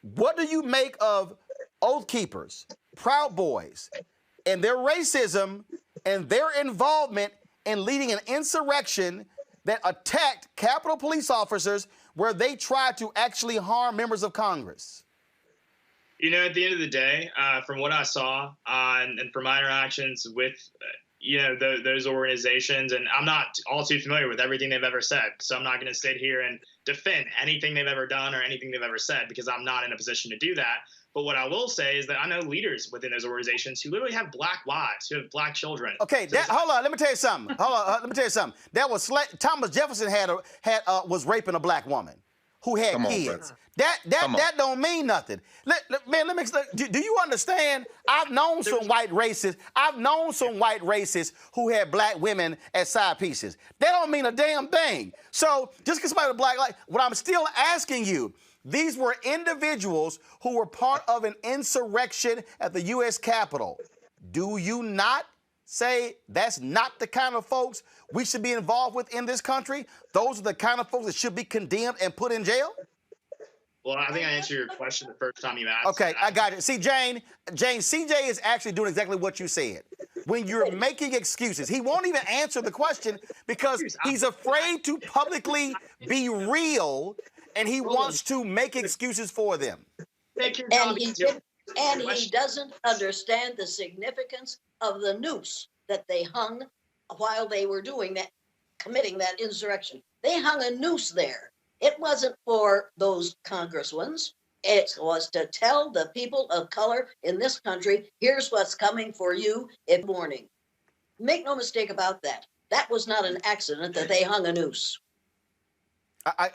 what do you make of Oath Keepers, Proud Boys, and their racism and their involvement in leading an insurrection that attacked Capitol Police officers where they tried to actually harm members of Congress? You know, at the end of the day, from what I saw and from my interactions with, those organizations, and I'm not all too familiar with everything they've ever said, so I'm not going to sit here and defend anything they've ever done or anything they've ever said, because I'm not in a position to do that. But what I will say is that I know leaders within those organizations who literally have black wives, who have black children. Okay, hold on. Let me tell you something. Let me tell you something. That was Thomas Jefferson was raping a black woman who had kids. That don't mean nothing. Do you understand? I've known some white racists. I've known some white racists who had black women as side pieces. That don't mean a damn thing. So just because somebody was black, what I'm still asking you. These were individuals who were part of an insurrection at the U.S. Capitol. Do you not say that's not the kind of folks we should be involved with in this country? Those are the kind of folks that should be condemned and put in jail? Well, I think I answered your question the first time you asked. Okay, I got it. See, Jane, CJ is actually doing exactly what you said. When you're making excuses, he won't even answer the question because he's afraid to publicly be real, and he wants to make excuses for them. And he doesn't understand the significance of the noose that they hung while they were doing that, committing that insurrection. They hung a noose there. It wasn't for those congresswomen. It was to tell the people of color in this country, here's what's coming for you in morning. Make no mistake about that. That was not an accident that they hung a noose.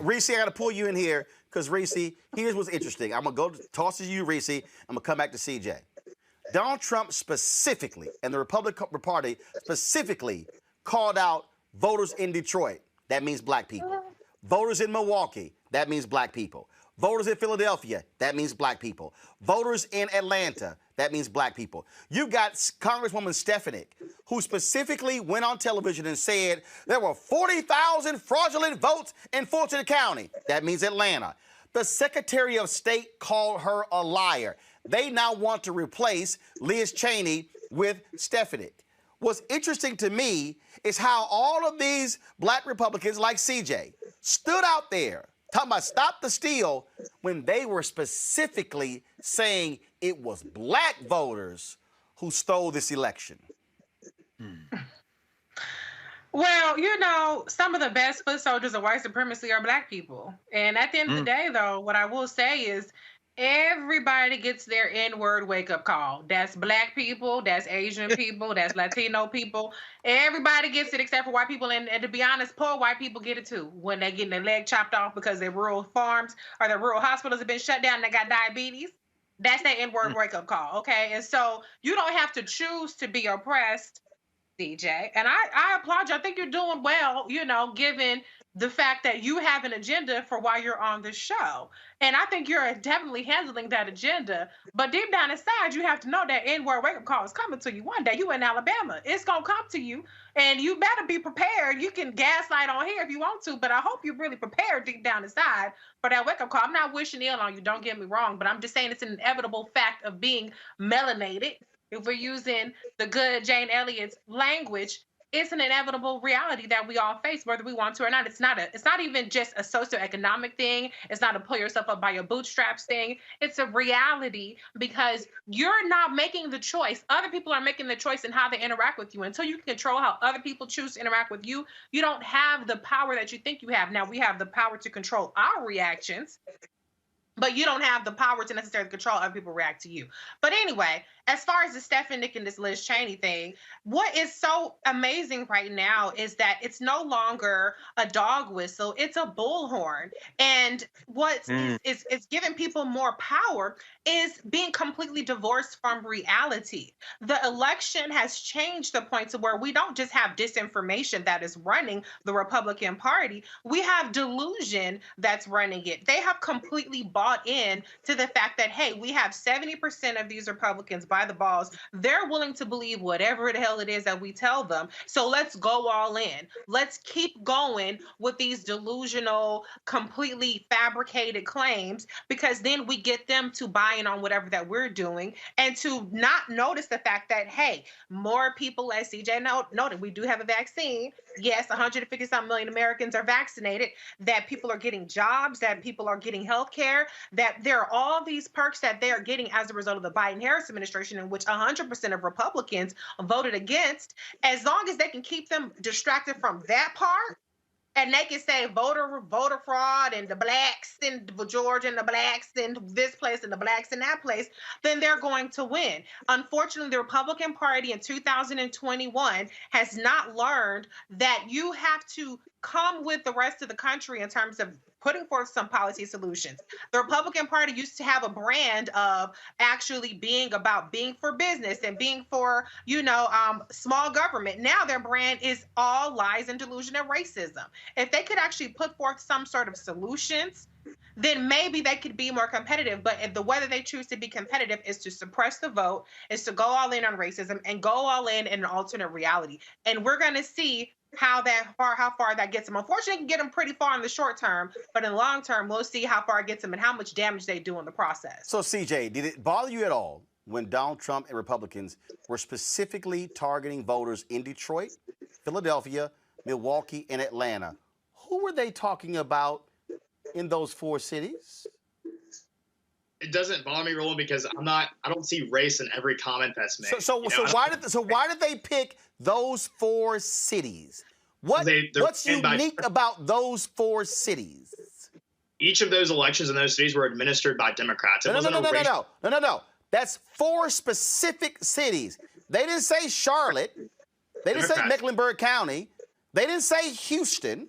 Reese, I got to pull you in here because, Reese, here's what's interesting. I'm going to go toss it to you, Reese. I'm going to come back to CJ. Donald Trump specifically, and the Republican Party specifically, called out voters in Detroit. That means black people. Voters in Milwaukee. That means black people. Voters in Philadelphia. That means black people. Voters in Atlanta. That means black people. You got Congresswoman Stefanik, who specifically went on television and said there were 40,000 fraudulent votes in Fulton County. That means Atlanta. The Secretary of State called her a liar. They now want to replace Liz Cheney with Stefanik. What's interesting to me is how all of these black Republicans like CJ stood out there talking about stop the steal when they were specifically saying it was black voters who stole this election. Well, some of the best foot soldiers of white supremacy are black people. And at the end of the day, though, what I will say is everybody gets their N-word wake-up call. That's black people, that's Asian people, that's Latino people. Everybody gets it except for white people. And to be honest, poor white people get it too when they're getting their leg chopped off because their rural farms or their rural hospitals have been shut down and they got diabetes. That's their N-word wake-up call, okay? And so you don't have to choose to be oppressed, DJ. And I applaud you. I think you're doing well, given the fact that you have an agenda for why you're on the show. And I think you're definitely handling that agenda. But deep down inside, you have to know that N-word wake-up call is coming to you one day. You in Alabama. It's going to come to you. And you better be prepared. You can gaslight on here if you want to, but I hope you're really prepared deep down inside for that wake-up call. I'm not wishing ill on you. Don't get me wrong. But I'm just saying it's an inevitable fact of being melanated. If we're using the good Jane Elliott's language, it's an inevitable reality that we all face, whether we want to or not. It's not even just a socioeconomic thing. It's not a pull yourself up by your bootstraps thing. It's a reality because you're not making the choice. Other people are making the choice in how they interact with you. Until you can control how other people choose to interact with you, you don't have the power that you think you have. Now, we have the power to control our reactions, but you don't have the power to necessarily control how other people react to you. But anyway, as far as the Stefanik and this Liz Cheney thing, what is so amazing right now is that it's no longer a dog whistle, it's a bullhorn. And what is giving people more power is being completely divorced from reality. The election has changed the point to where we don't just have disinformation that is running the Republican Party, we have delusion that's running it. They have completely bought in to the fact that, hey, we have 70% of these Republicans by the balls. They're willing to believe whatever the hell it is that we tell them. So let's go all in. Let's keep going with these delusional, completely fabricated claims, because then we get them to buy in on whatever that we're doing and to not notice the fact that, hey, more people, as CJ noted, we do have a vaccine. yes, 150-something million Americans are vaccinated, that people are getting jobs, that people are getting health care, that there are all these perks that they are getting as a result of the Biden-Harris administration, in which 100% of Republicans voted against. As long as they can keep them distracted from that part, and they can say voter fraud and the blacks in Georgia and the blacks in this place and the blacks in that place, then they're going to win. Unfortunately, the Republican Party in 2021 has not learned that you have to come with the rest of the country in terms of putting forth some policy solutions. The Republican Party used to have a brand of actually being about being for business and being for, small government. Now their brand is all lies and delusion and racism. If they could actually put forth some sort of solutions, then maybe they could be more competitive. But if the way that they choose to be competitive is to suppress the vote, is to go all in on racism and go all in an alternate reality. And we're going to see how far that gets them. Unfortunately, it can get them pretty far in the short term, but in the long term, we'll see how far it gets them and how much damage they do in the process. So, CJ, did it bother you at all when Donald Trump and Republicans were specifically targeting voters in Detroit, Philadelphia, Milwaukee, and Atlanta? Who were they talking about in those 4 cities? It doesn't bother me, Roland, because I don't see race in every comment that's made. So why did they pick those 4 cities? What's unique about those 4 cities? Each of those elections in those cities were administered by Democrats. No. That's 4 specific cities. They didn't say Charlotte. They didn't say Mecklenburg County. They didn't say Houston.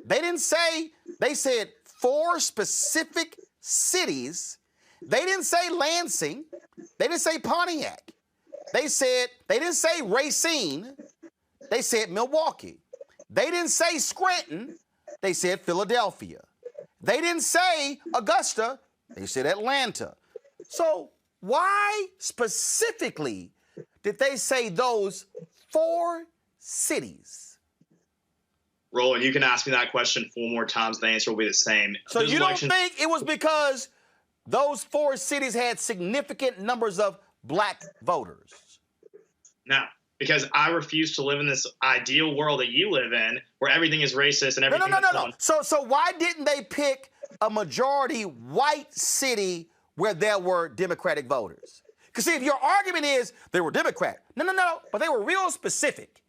They said 4 specific cities. They didn't say Lansing. They didn't say Pontiac. They didn't say Racine. They said Milwaukee. They didn't say Scranton. They said Philadelphia. They didn't say Augusta. They said Atlanta. So why specifically did they say those 4 cities? Roland, you can ask me that question 4 more times. The answer will be the same. So you don't think it was because those 4 cities had significant numbers of black voters? No, because I refuse to live in this ideal world that you live in where everything is racist and everything. No. So why didn't they pick a majority white city where there were Democratic voters? Because see, if your argument is they were Democrat, no, but they were real specific.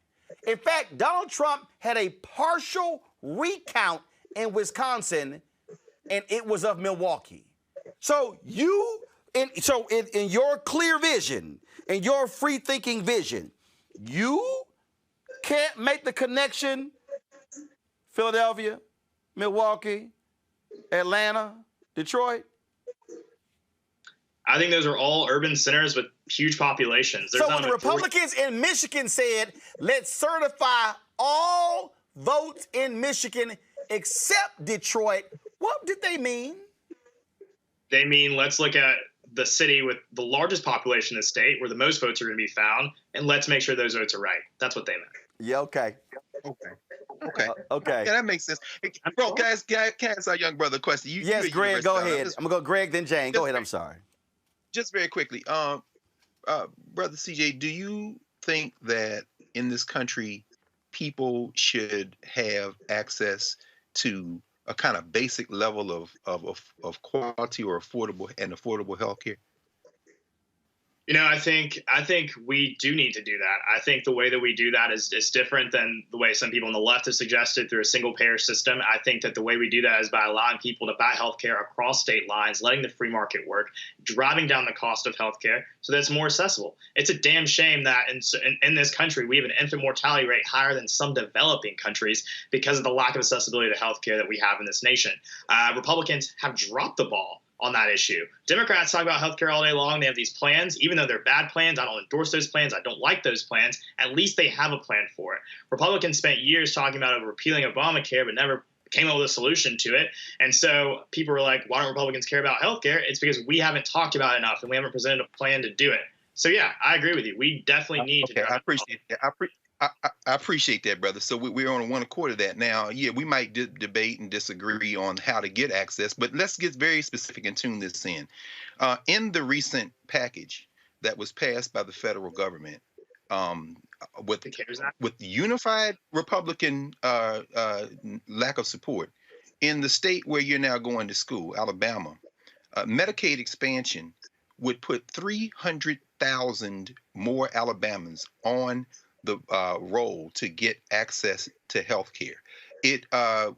In fact, Donald Trump had a partial recount in Wisconsin, and it was of Milwaukee. So in your clear vision, in your free-thinking vision, you can't make the connection Philadelphia, Milwaukee, Atlanta, Detroit? I think those are all urban centers with huge populations. So when the Republicans in Michigan said, let's certify all votes in Michigan except Detroit, what did they mean? They mean let's look at the city with the largest population in the state where the most votes are going to be found, and let's make sure those votes are right. That's what they meant. Yeah, okay. Okay, that makes sense. Hey, bro, can I ask our young brother a question? Yes, Greg, go ahead. I'm going to go Greg, then Jane. Go ahead, I'm sorry. Just very quickly, Brother CJ, do you think that in this country, people should have access to a kind of basic level of quality or affordable health care? I think we do need to do that. I think the way that we do that is different than the way some people on the left have suggested through a single payer system. I think that the way we do that is by allowing people to buy healthcare across state lines, letting the free market work, driving down the cost of healthcare so that it's more accessible. It's a damn shame that in this country we have an infant mortality rate higher than some developing countries because of the lack of accessibility to healthcare that we have in this nation. Republicans have dropped the ball on that issue. Democrats talk about healthcare all day long. They have these plans. Even though they're bad plans, I don't endorse those plans. I don't like those plans. At least they have a plan for it. Republicans spent years talking about repealing Obamacare, but never came up with a solution to it. And so people were like, why don't Republicans care about healthcare? It's because we haven't talked about it enough and we haven't presented a plan to do it. So yeah, I agree with you. We definitely need to. I appreciate that. I appreciate that, brother. So we're on one accord of that now. Yeah, we might debate and disagree on how to get access, but let's get very specific and tune this in. In the recent package that was passed by the federal government, with the unified Republican lack of support in the state where you're now going to school, Alabama, Medicaid expansion would put 300,000 more Alabamans on the roll to get access to health care. It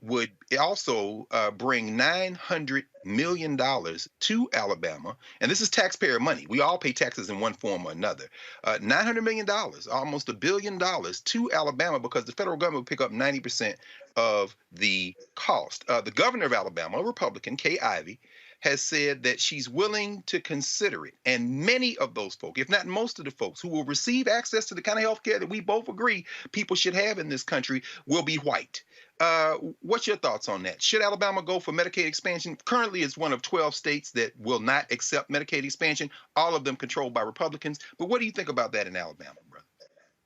would also bring $900 million to Alabama. And this is taxpayer money. We all pay taxes in one form or another. $900 million, almost $1 billion to Alabama, because the federal government would pick up 90% of the cost. The governor of Alabama, a Republican, Kay Ivey, has said that she's willing to consider it. And many of those folks, if not most of the folks who will receive access to the kind of health care that we both agree people should have in this country, will be white. What's your thoughts on that? Should Alabama go for Medicaid expansion? Currently, it's one of 12 states that will not accept Medicaid expansion, all of them controlled by Republicans. But what do you think about that in Alabama, brother?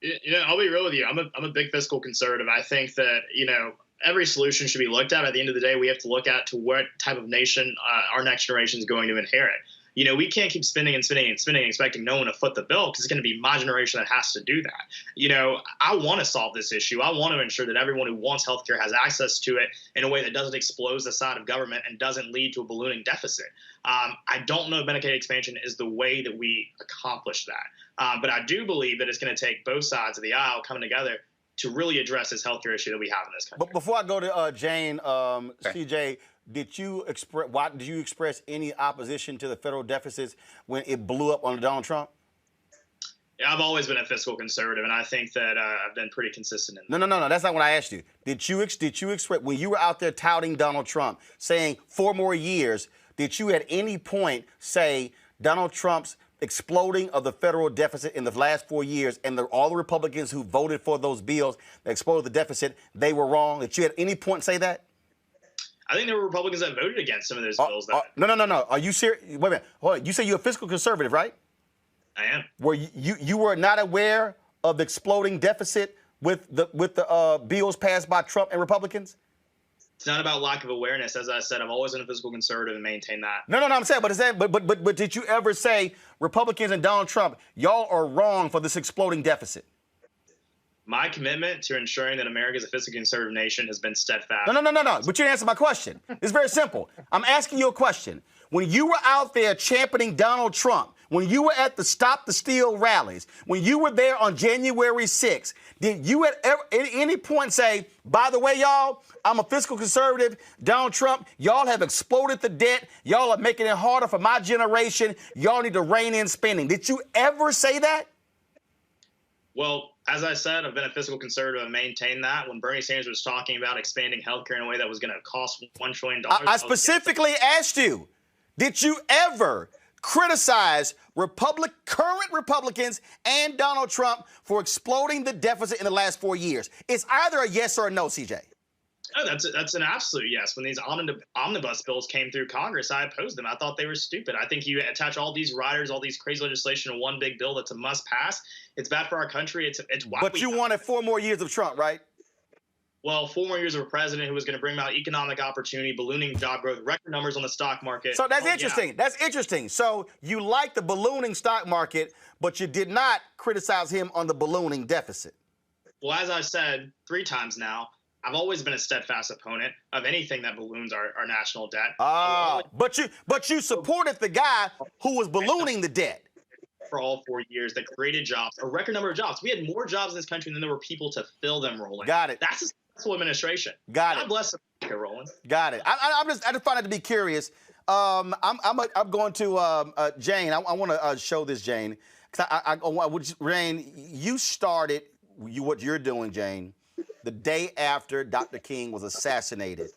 You know, I'll be real with you. I'm a big fiscal conservative. I think that, you know, every solution should be looked at. At the end of the day, we have to look at to what type of nation our next generation is going to inherit. You know, we can't keep spending and spending and spending and expecting no one to foot the bill, because it's going to be my generation that has to do that. You know, I want to solve this issue. I want to ensure that everyone who wants healthcare has access to it in a way that doesn't explode the side of government and doesn't lead to a ballooning deficit. I don't know if Medicaid expansion is the way that we accomplish that. But I do believe that it's going to take both sides of the aisle coming together to really address this healthcare issue that we have in this country. But before I go to Jane, CJ, did you express any opposition to the federal deficits when it blew up under Donald Trump? Yeah, I've always been a fiscal conservative, and I think that I've been pretty consistent in that. No. That's not what I asked you. Did you express, when you were out there touting Donald Trump, saying 4 more years, did you at any point say Donald Trump's exploding of the federal deficit in the last 4 years and all the Republicans who voted for those bills that exploded the deficit, they were wrong? Did you at any point say that? I think there were Republicans that voted against some of those bills. No. Are you serious? Wait a minute. Hold on. You say you're a fiscal conservative, right? I am. Were you were not aware of the exploding deficit with the bills passed by Trump and Republicans? It's not about lack of awareness. As I said, I've always been a fiscal conservative and maintain that. No, I'm saying, but did you ever say Republicans and Donald Trump, y'all are wrong for this exploding deficit? My commitment to ensuring that America is a fiscally conservative nation has been steadfast. No. But you didn't answer my question. It's very simple. I'm asking you a question. When you were out there championing Donald Trump, when you were at the Stop the Steal rallies, when you were there on January 6th, did you at any point say, by the way, y'all, I'm a fiscal conservative, Donald Trump, y'all have exploded the debt, y'all are making it harder for my generation, y'all need to rein in spending? Did you ever say that? Well, as I said, I've been a fiscal conservative and maintained that. When Bernie Sanders was talking about expanding healthcare in a way that was going to cost $1 trillion. I specifically asked you, did you ever criticize current Republicans and Donald Trump for exploding the deficit in the last 4 years? It's either a yes or a no, CJ. Oh, that's an absolute yes. When these omnibus bills came through Congress, I opposed them. I thought they were stupid. I think you attach all these riders, all these crazy legislation to one big bill that's a must pass. It's bad for our country. It's wildly But you wanted 4 more years of Trump, right? Well, 4 more years of a president who was going to bring about economic opportunity, ballooning job growth, record numbers on the stock market. So that's interesting. Yeah. That's interesting. So you like the ballooning stock market, but you did not criticize him on the ballooning deficit. Well, as I've said 3 times now, I've always been a steadfast opponent of anything that balloons our national debt. But you supported the guy who was ballooning the debt. For all 4 years that created jobs, a record number of jobs. We had more jobs in this country than there were people to fill them, Roland. Got it. That's a successful administration. God bless America, Roland. Got it. I just find it to be curious. I'm going to Jane. I want to show this, Jane. Jane, you started what you're doing, Jane, the day after Dr. King was assassinated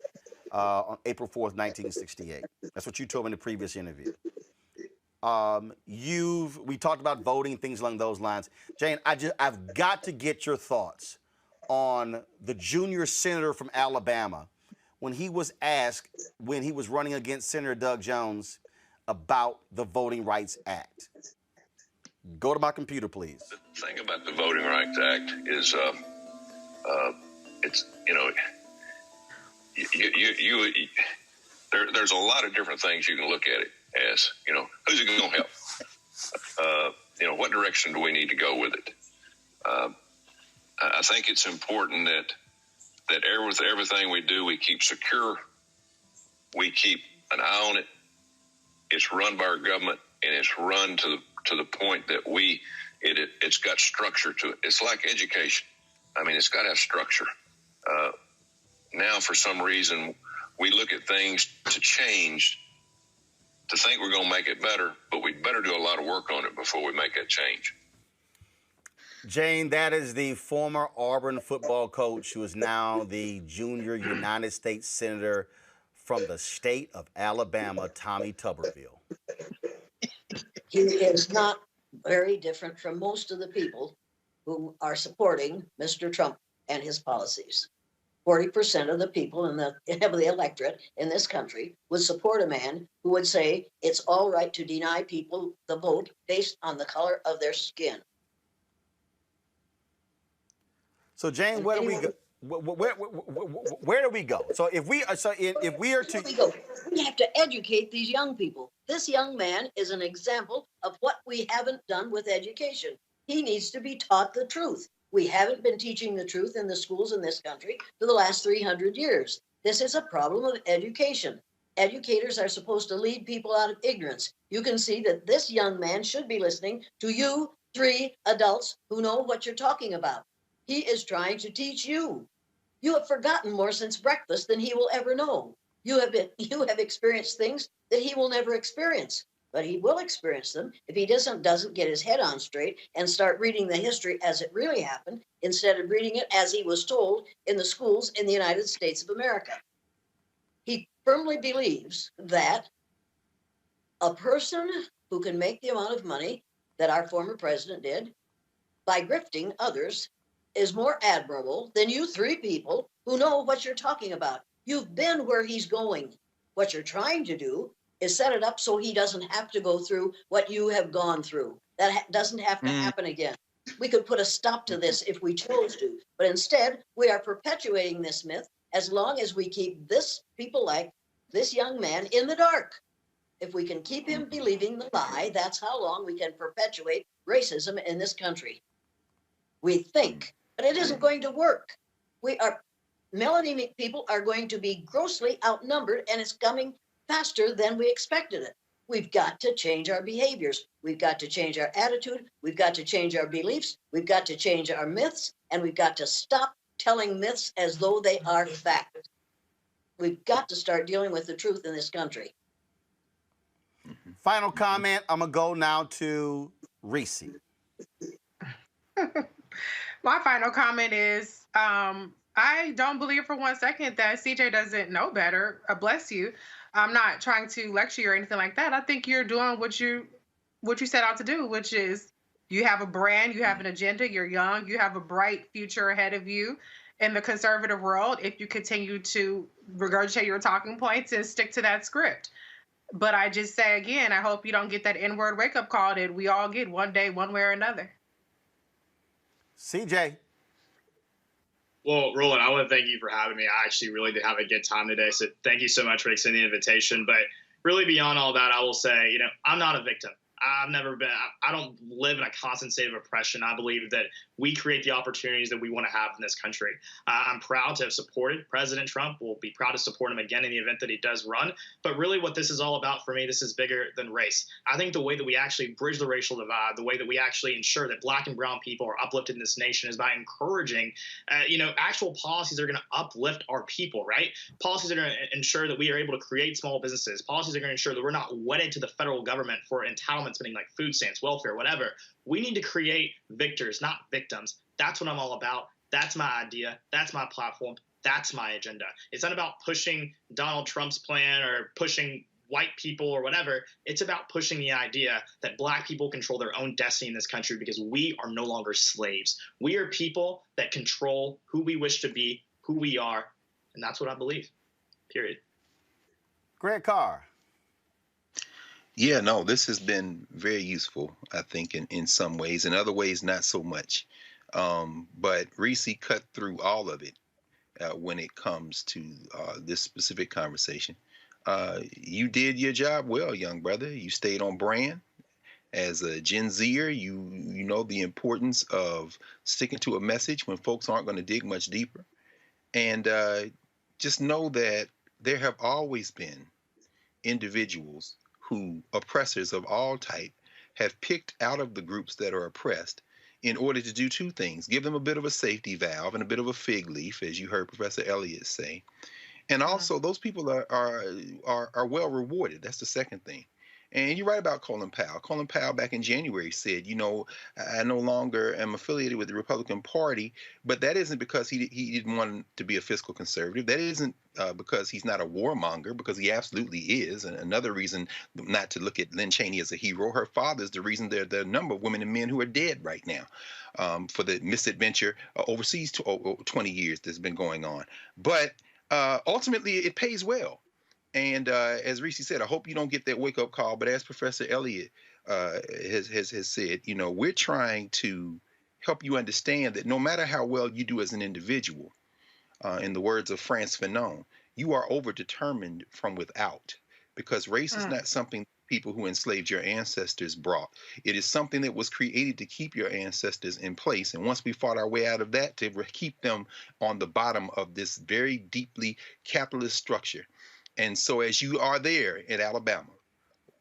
on April 4th, 1968. That's what you told me in the previous interview. We talked about voting, things along those lines. Jane, I've got to get your thoughts on the junior senator from Alabama when he was asked, when he was running against Senator Doug Jones, about the Voting Rights Act. Go to my computer, please. The thing about the Voting Rights Act is, it's, there's a lot of different things you can look at it as. Who's it going to help? What direction do we need to go with it? I think it's important that with everything we do, we keep secure. We keep an eye on it. It's run by our government, and it's run to the point that it's got structure to it. It's like education. I mean, it's got to have structure. Now, for some reason, we look at things to change, to think we're going to make it better, but we better do a lot of work on it before we make that change. Jane, that is the former Auburn football coach who is now the junior United States Senator from the state of Alabama, Tommy Tuberville. He is not very different from most of the people who are supporting Mr. Trump and his policies. 40% of the people of the electorate in this country would support a man who would say it's all right to deny people the vote based on the color of their skin. So, Jane, where do we go? Where do we go? So, if we are to, we have to educate these young people. This young man is an example of what we haven't done with education. He needs to be taught the truth. We haven't been teaching the truth in the schools in this country for the last 300 years. This is a problem of education. Educators are supposed to lead people out of ignorance. You can see that this young man should be listening to you, 3 adults who know what you're talking about. He is trying to teach you. You have forgotten more since breakfast than he will ever know. You have experienced things that he will never experience, but he will experience them if he doesn't get his head on straight and start reading the history as it really happened instead of reading it as he was told in the schools in the United States of America. He firmly believes that a person who can make the amount of money that our former president did by grifting others is more admirable than you 3 people who know what you're talking about. You've been where he's going. What you're trying to do is set it up so he doesn't have to go through what you have gone through. That doesn't have to happen again. We could put a stop to this if we chose to, but instead we are perpetuating this myth as long as we keep people like this young man in the dark. If we can keep him believing the lie, that's how long we can perpetuate racism in this country. We think, but it isn't going to work. Melanated people are going to be grossly outnumbered, and it's coming faster than we expected it. We've got to change our behaviors. We've got to change our attitude. We've got to change our beliefs. We've got to change our myths, and we've got to stop telling myths as though they are fact. We've got to start dealing with the truth in this country. Final comment. I'm going to go now to Reese. My final comment is I don't believe for 1 second that CJ doesn't know better. Bless you. I'm not trying to lecture you or anything like that. I think you're doing what you set out to do, which is you have a brand, you have an agenda, you're young, you have a bright future ahead of you in the conservative world if you continue to regurgitate your talking points and stick to that script. But I just say again, I hope you don't get that N-word wake-up call that we all get one day, one way or another. CJ. Well, Roland, I want to thank you for having me. I actually really did have a good time today, so thank you so much for extending the invitation. But really beyond all that, I will say, I'm not a victim. I don't live in a constant state of oppression. I believe that we create the opportunities that we want to have in this country. I'm proud to have supported President Trump. We'll be proud to support him again in the event that he does run. But really what this is all about for me, this is bigger than race. I think the way that we actually bridge the racial divide, the way that we actually ensure that Black and brown people are uplifted in this nation is by encouraging, actual policies that are going to uplift our people, right? Policies that are going to ensure that we are able to create small businesses. Policies that are going to ensure that we're not wedded to the federal government for entitlement spending like food stamps, welfare, whatever. We need to create victors, not victims. That's what I'm all about. That's my idea. That's my platform. That's my agenda. It's not about pushing Donald Trump's plan or pushing white people or whatever. It's about pushing the idea that Black people control their own destiny in this country because we are no longer slaves. We are people that control who we wish to be, who we are, and that's what I believe, period. Greg Carr. Yeah, no, this has been very useful, I think, in some ways. In other ways, not so much. But Reese cut through all of it when it comes to this specific conversation. You did your job well, young brother. You stayed on brand. As a Gen Zer, you know the importance of sticking to a message when folks aren't going to dig much deeper. And just know that there have always been individuals who, oppressors of all type, have picked out of the groups that are oppressed in order to do two things: give them a bit of a safety valve and a bit of a fig leaf, as you heard Professor Elliott say. And also, those people are well rewarded. That's the second thing. And you're right about Colin Powell. Colin Powell back in January said, you know, I no longer am affiliated with the Republican Party, but that isn't because he didn't want to be a fiscal conservative. That isn't because he's not a warmonger, because he absolutely is. And another reason not to look at Lynn Cheney as a hero, her father is the reason there are a number of women and men who are dead right now for the misadventure overseas 20 years that's been going on. But ultimately, it pays well. And as Reese said, I hope you don't get that wake-up call. But as Professor Elliott has said, you know, we're trying to help you understand that no matter how well you do as an individual, in the words of Frantz Fanon, you are overdetermined from without, because race is not something people who enslaved your ancestors brought. It is something that was created to keep your ancestors in place. And once we fought our way out of that, to keep them on the bottom of this very deeply capitalist structure. And so as you are there in Alabama,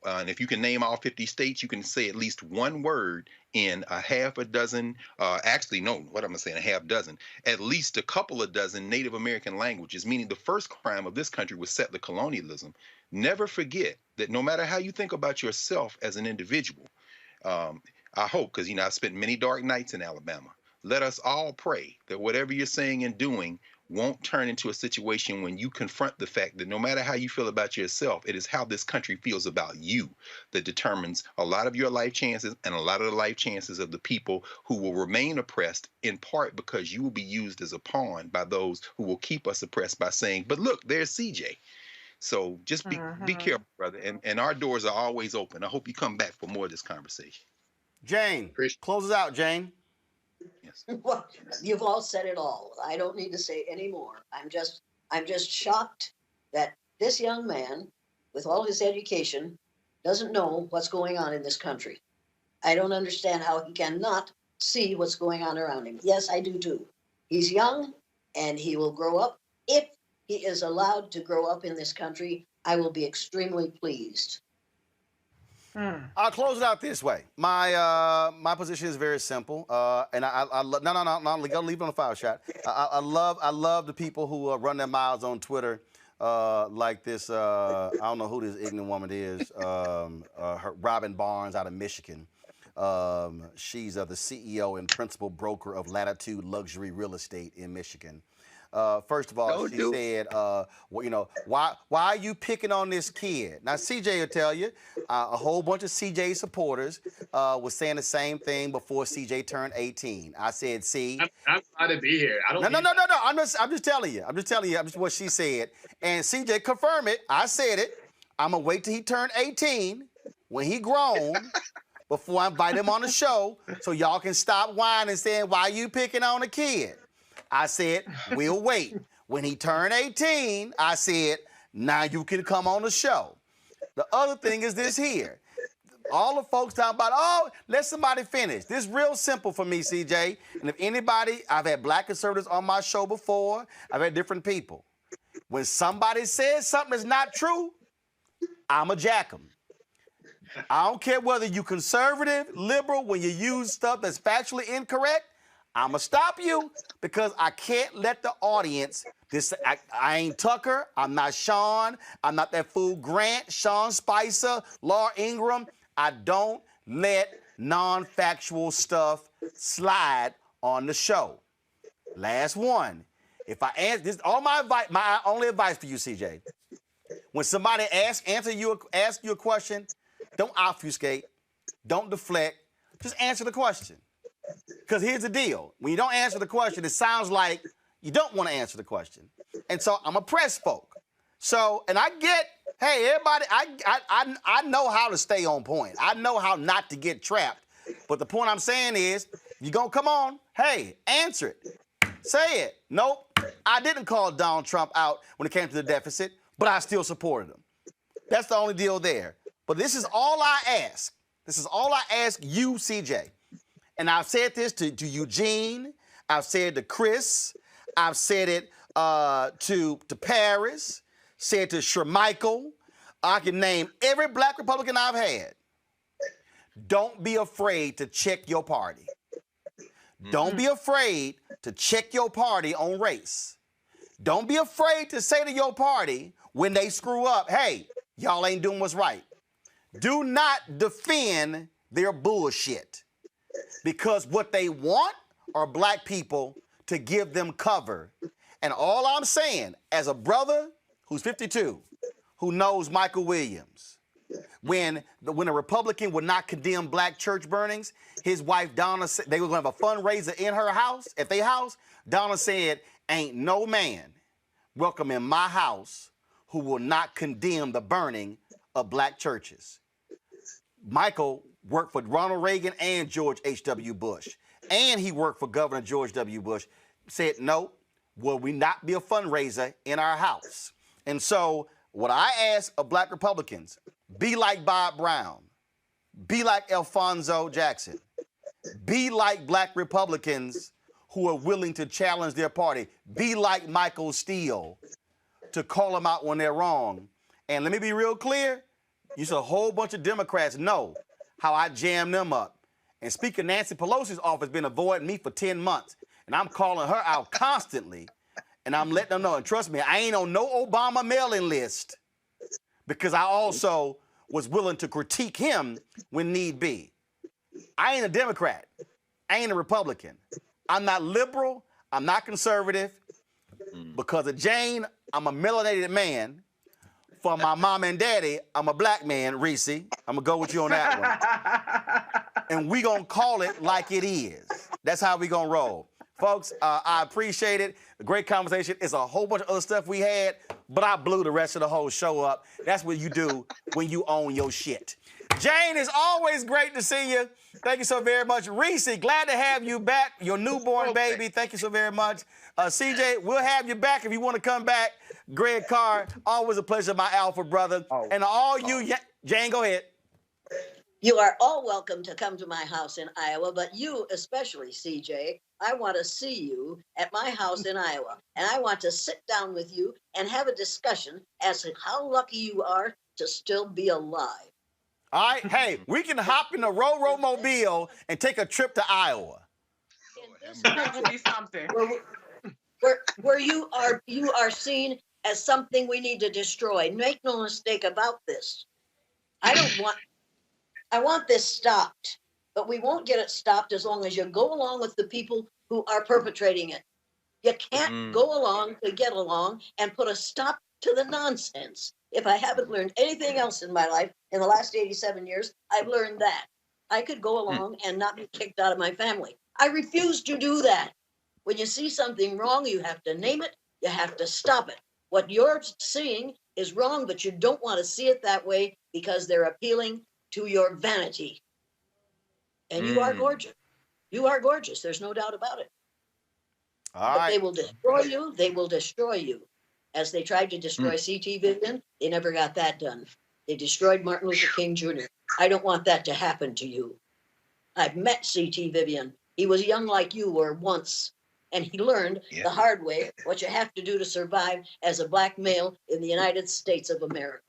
and if you can name all 50 states, you can say at least one word in a half a dozen, actually, no, what am I saying, a half dozen, at least a couple of dozen Native American languages, meaning the first crime of this country was settler colonialism. Never forget that no matter how you think about yourself as an individual, I hope, because, you know, I've spent many dark nights in Alabama, let us all pray that whatever you're saying and doing won't turn into a situation when you confront the fact that no matter how you feel about yourself, it is how this country feels about you that determines a lot of your life chances and a lot of the life chances of the people who will remain oppressed, in part because you will be used as a pawn by those who will keep us oppressed by saying, but look, there's CJ. So just be careful, brother. And our doors are always open. I hope you come back for more of this conversation. Jane, close us out, Jane. Yes. Well, you've all said it all. I don't need to say any more. I'm just shocked that this young man, with all his education, doesn't know what's going on in this country. I don't understand how he cannot see what's going on around him. Yes, I do too. He's young and he will grow up. If he is allowed to grow up in this country, I will be extremely pleased. I'll close it out this way. My position is very simple, and I love leave it on the file shot. I love the people who run their mouths on Twitter like this. I don't know who this ignorant woman is. Robin Barnes out of Michigan. She's the CEO and principal broker of Latitude Luxury Real Estate in Michigan. First of all, she said, well, you know, why are you picking on this kid? Now, CJ will tell you, a whole bunch of CJ supporters was saying the same thing before CJ turned 18. I said, see. I'm glad to be here. I don't. No. I'm just telling you. I'm just telling you what she said. And CJ confirmed it. I said it. I'm going to wait till he turned 18 when he grown before I invite him on the show so y'all can stop whining and saying, why you picking on a kid? I said, we'll wait. When he turned 18, I said, now you can come on the show. The other thing is this here. All the folks talking about, oh, let somebody finish. This is real simple for me, CJ. And if anybody, I've had black conservatives on my show before. I've had different people. When somebody says something that's not true, I'ma jack them. I don't care whether you conservative, liberal, when you use stuff that's factually incorrect, I'ma stop you because I can't let the audience, I ain't Tucker, I'm not Sean, I'm not that fool Grant, Sean Spicer, Laura Ingraham. I don't let non-factual stuff slide on the show. Last one. If I answer this, my only advice for you, CJ. When somebody asks you a question, don't obfuscate, don't deflect, just answer the question. Because here's the deal. When you don't answer the question, it sounds like you don't want to answer the question. And so I'm a press folk. So, and I get, hey, everybody, I know how to stay on point. I know how not to get trapped. But the point I'm saying is, you're going to come on, hey, answer it. Say it. Nope, I didn't call Donald Trump out when it came to the deficit, but I still supported him. That's the only deal there. But this is all I ask. This is all I ask you, CJ. And I've said this to Eugene. I've said it to Chris. I've said it to Paris. Said to Shermichael. I can name every black Republican I've had. Don't be afraid to check your party. Don't be afraid to check your party on race. Don't be afraid to say to your party when they screw up, hey, y'all ain't doing what's right. Do not defend their bullshit. Because what they want are black people to give them cover. And all I'm saying, as a brother who's 52, who knows Michael Williams, when a Republican would not condemn black church burnings, his wife Donna said they were going to have a fundraiser in her house, at their house. Donna said, ain't no man welcome in my house who will not condemn the burning of black churches. Michael worked for Ronald Reagan and George H.W. Bush, and he worked for Governor George W. Bush, said, no, will we not be a fundraiser in our house? And so what I ask of black Republicans, be like Bob Brown, be like Alphonso Jackson, be like black Republicans who are willing to challenge their party, be like Michael Steele to call them out when they're wrong. And let me be real clear, you see a whole bunch of Democrats know how I jam them up. And Speaker Nancy Pelosi's office been avoiding me for 10 months. And I'm calling her out constantly. And I'm letting them know. And trust me, I ain't on no Obama mailing list because I also was willing to critique him when need be. I ain't a Democrat. I ain't a Republican. I'm not liberal. I'm not conservative. Because of Jane, I'm a melanated man. For my mom and daddy, I'm a black man, Reese. I'm going to go with you on that one. And we going to call it like it is. That's how we going to roll. Folks, I appreciate it. A great conversation. It's a whole bunch of other stuff we had, but I blew the rest of the whole show up. That's what you do when you own your shit. Jane, it's always great to see you. Thank you so very much. Reese, glad to have you back. Your newborn baby. Thank you so very much. CJ, we'll have you back if you want to come back. Greg Carr, always a pleasure, my alpha brother. And all you, Jane, go ahead. You are all welcome to come to my house in Iowa, but you especially, CJ, I want to see you at my house in Iowa. And I want to sit down with you and have a discussion as to how lucky you are to still be alive. All right, hey, we can hop in the Ro-Ro-Mobile and take a trip to Iowa. That would be something. Where you are seen as something we need to destroy. Make no mistake about this. I want this stopped, but we won't get it stopped as long as you go along with the people who are perpetrating it. You can't go along to get along and put a stop to the nonsense. If I haven't learned anything else in my life in the last 87 years, I've learned that. I could go along and not be kicked out of my family. I refuse to do that. When you see something wrong, you have to name it. You have to stop it. What you're seeing is wrong, but you don't want to see it that way because they're appealing to your vanity. And you are gorgeous. You are gorgeous. There's no doubt about it. All right. They will destroy you. They will destroy you. As they tried to destroy C.T. Vivian, they never got that done. They destroyed Martin Luther King Jr. I don't want that to happen to you. I've met C.T. Vivian. He was young like you were once, and he learned the hard way what you have to do to survive as a black male in the United States of America.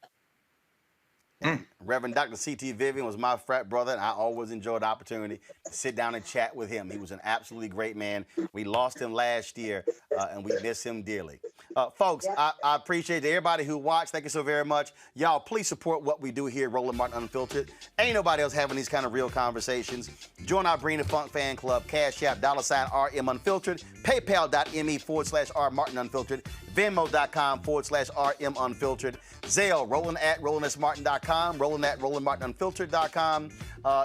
Reverend Dr. C.T. Vivian was my frat brother, and I always enjoyed the opportunity to sit down and chat with him. He was an absolutely great man. We lost him last year, and we miss him dearly. Folks, I appreciate everybody who watched. Thank you so very much. Y'all, please support what we do here at Roland Martin Unfiltered. Ain't nobody else having these kind of real conversations. Join our Bring the Funk fan club, Cash App, $RM Unfiltered, PayPal.me/R Martin Unfiltered, Venmo.com/RM Unfiltered, Zelle, Roland@RolandSMartin.com, Roland@RolandMartinUnfiltered.com.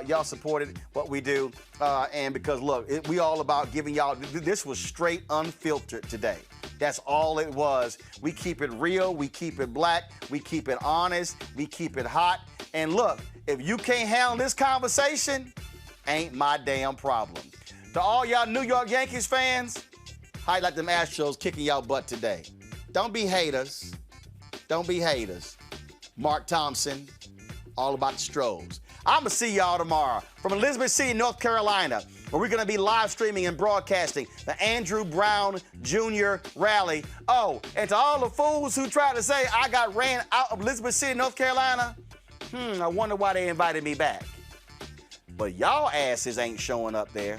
Y'all supported what we do. And because, look, we all about giving y'all, this was straight unfiltered today. That's all it was. We keep it real. We keep it black. We keep it honest. We keep it hot. And look, if you can't handle this conversation, ain't my damn problem. To all y'all New York Yankees fans, how you like them Astros kicking y'all butt today? Don't be haters. Don't be haters. Mark Thompson, all about the Strobes. I'm going to see y'all tomorrow from Elizabeth City, North Carolina, where we're going to be live streaming and broadcasting the Andrew Brown Jr. rally. Oh, and to all the fools who tried to say I got ran out of Elizabeth City, North Carolina, I wonder why they invited me back. But y'all asses ain't showing up there.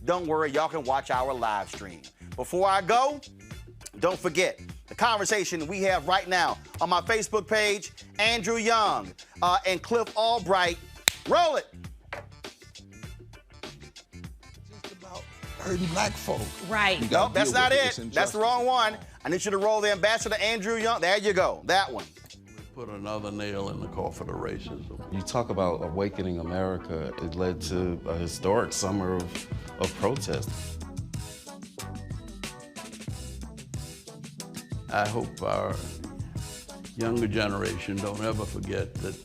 Don't worry, y'all can watch our live stream. Before I go, don't forget the conversation we have right now on my Facebook page, Andrew Young and Cliff Albright. Roll it. Just about hurting black folk. Right. Nope, that's not it. That's the wrong one. I need you to roll the Ambassador Andrew Young. There you go. That one. Put another nail in the coffin of racism. You talk about awakening America. It led to a historic summer of protest. I hope our younger generation don't ever forget that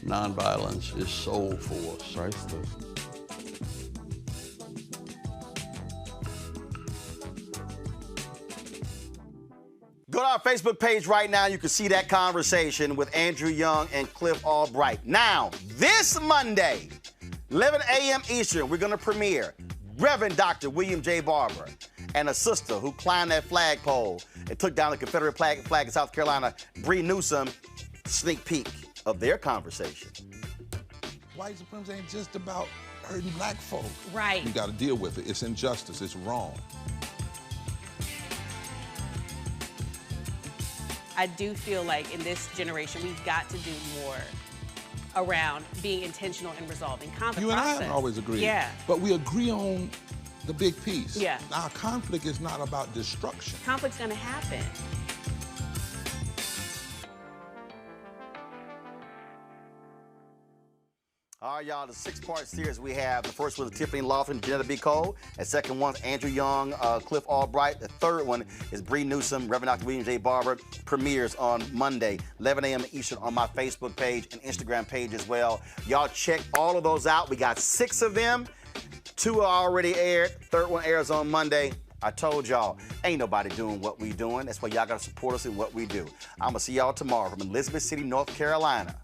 nonviolence is soul force. Priceless. Go to our Facebook page right now. You can see that conversation with Andrew Young and Cliff Albright. Now, this Monday, 11 a.m. Eastern, we're going to premiere Reverend Dr. William J. Barber and a sister who climbed that flagpole and took down the Confederate flag in South Carolina, Bree Newsom. Sneak peek of their conversation. White supremacy ain't just about hurting black folk. Right. You got to deal with it. It's injustice. It's wrong. I do feel like in this generation, we've got to do more around being intentional and resolving conflict. You and I haven't always agreed. Yeah. But we agree on the big piece. Yeah. Our conflict is not about destruction. Conflict's going to happen. All right, y'all, the 6-part series we have. The first one is Tiffany Lawson, Janetta B. Cole. The second one is Andrew Young, Cliff Albright. The third one is Bree Newsom, Reverend Dr. William J. Barber. Premieres on Monday, 11 a.m. Eastern on my Facebook page and Instagram page as well. Y'all check all of those out. We got 6 of them. 2 are already aired. Third one airs on Monday. I told y'all, ain't nobody doing what we doing. That's why y'all got to support us in what we do. I'm going to see y'all tomorrow from Elizabeth City, North Carolina.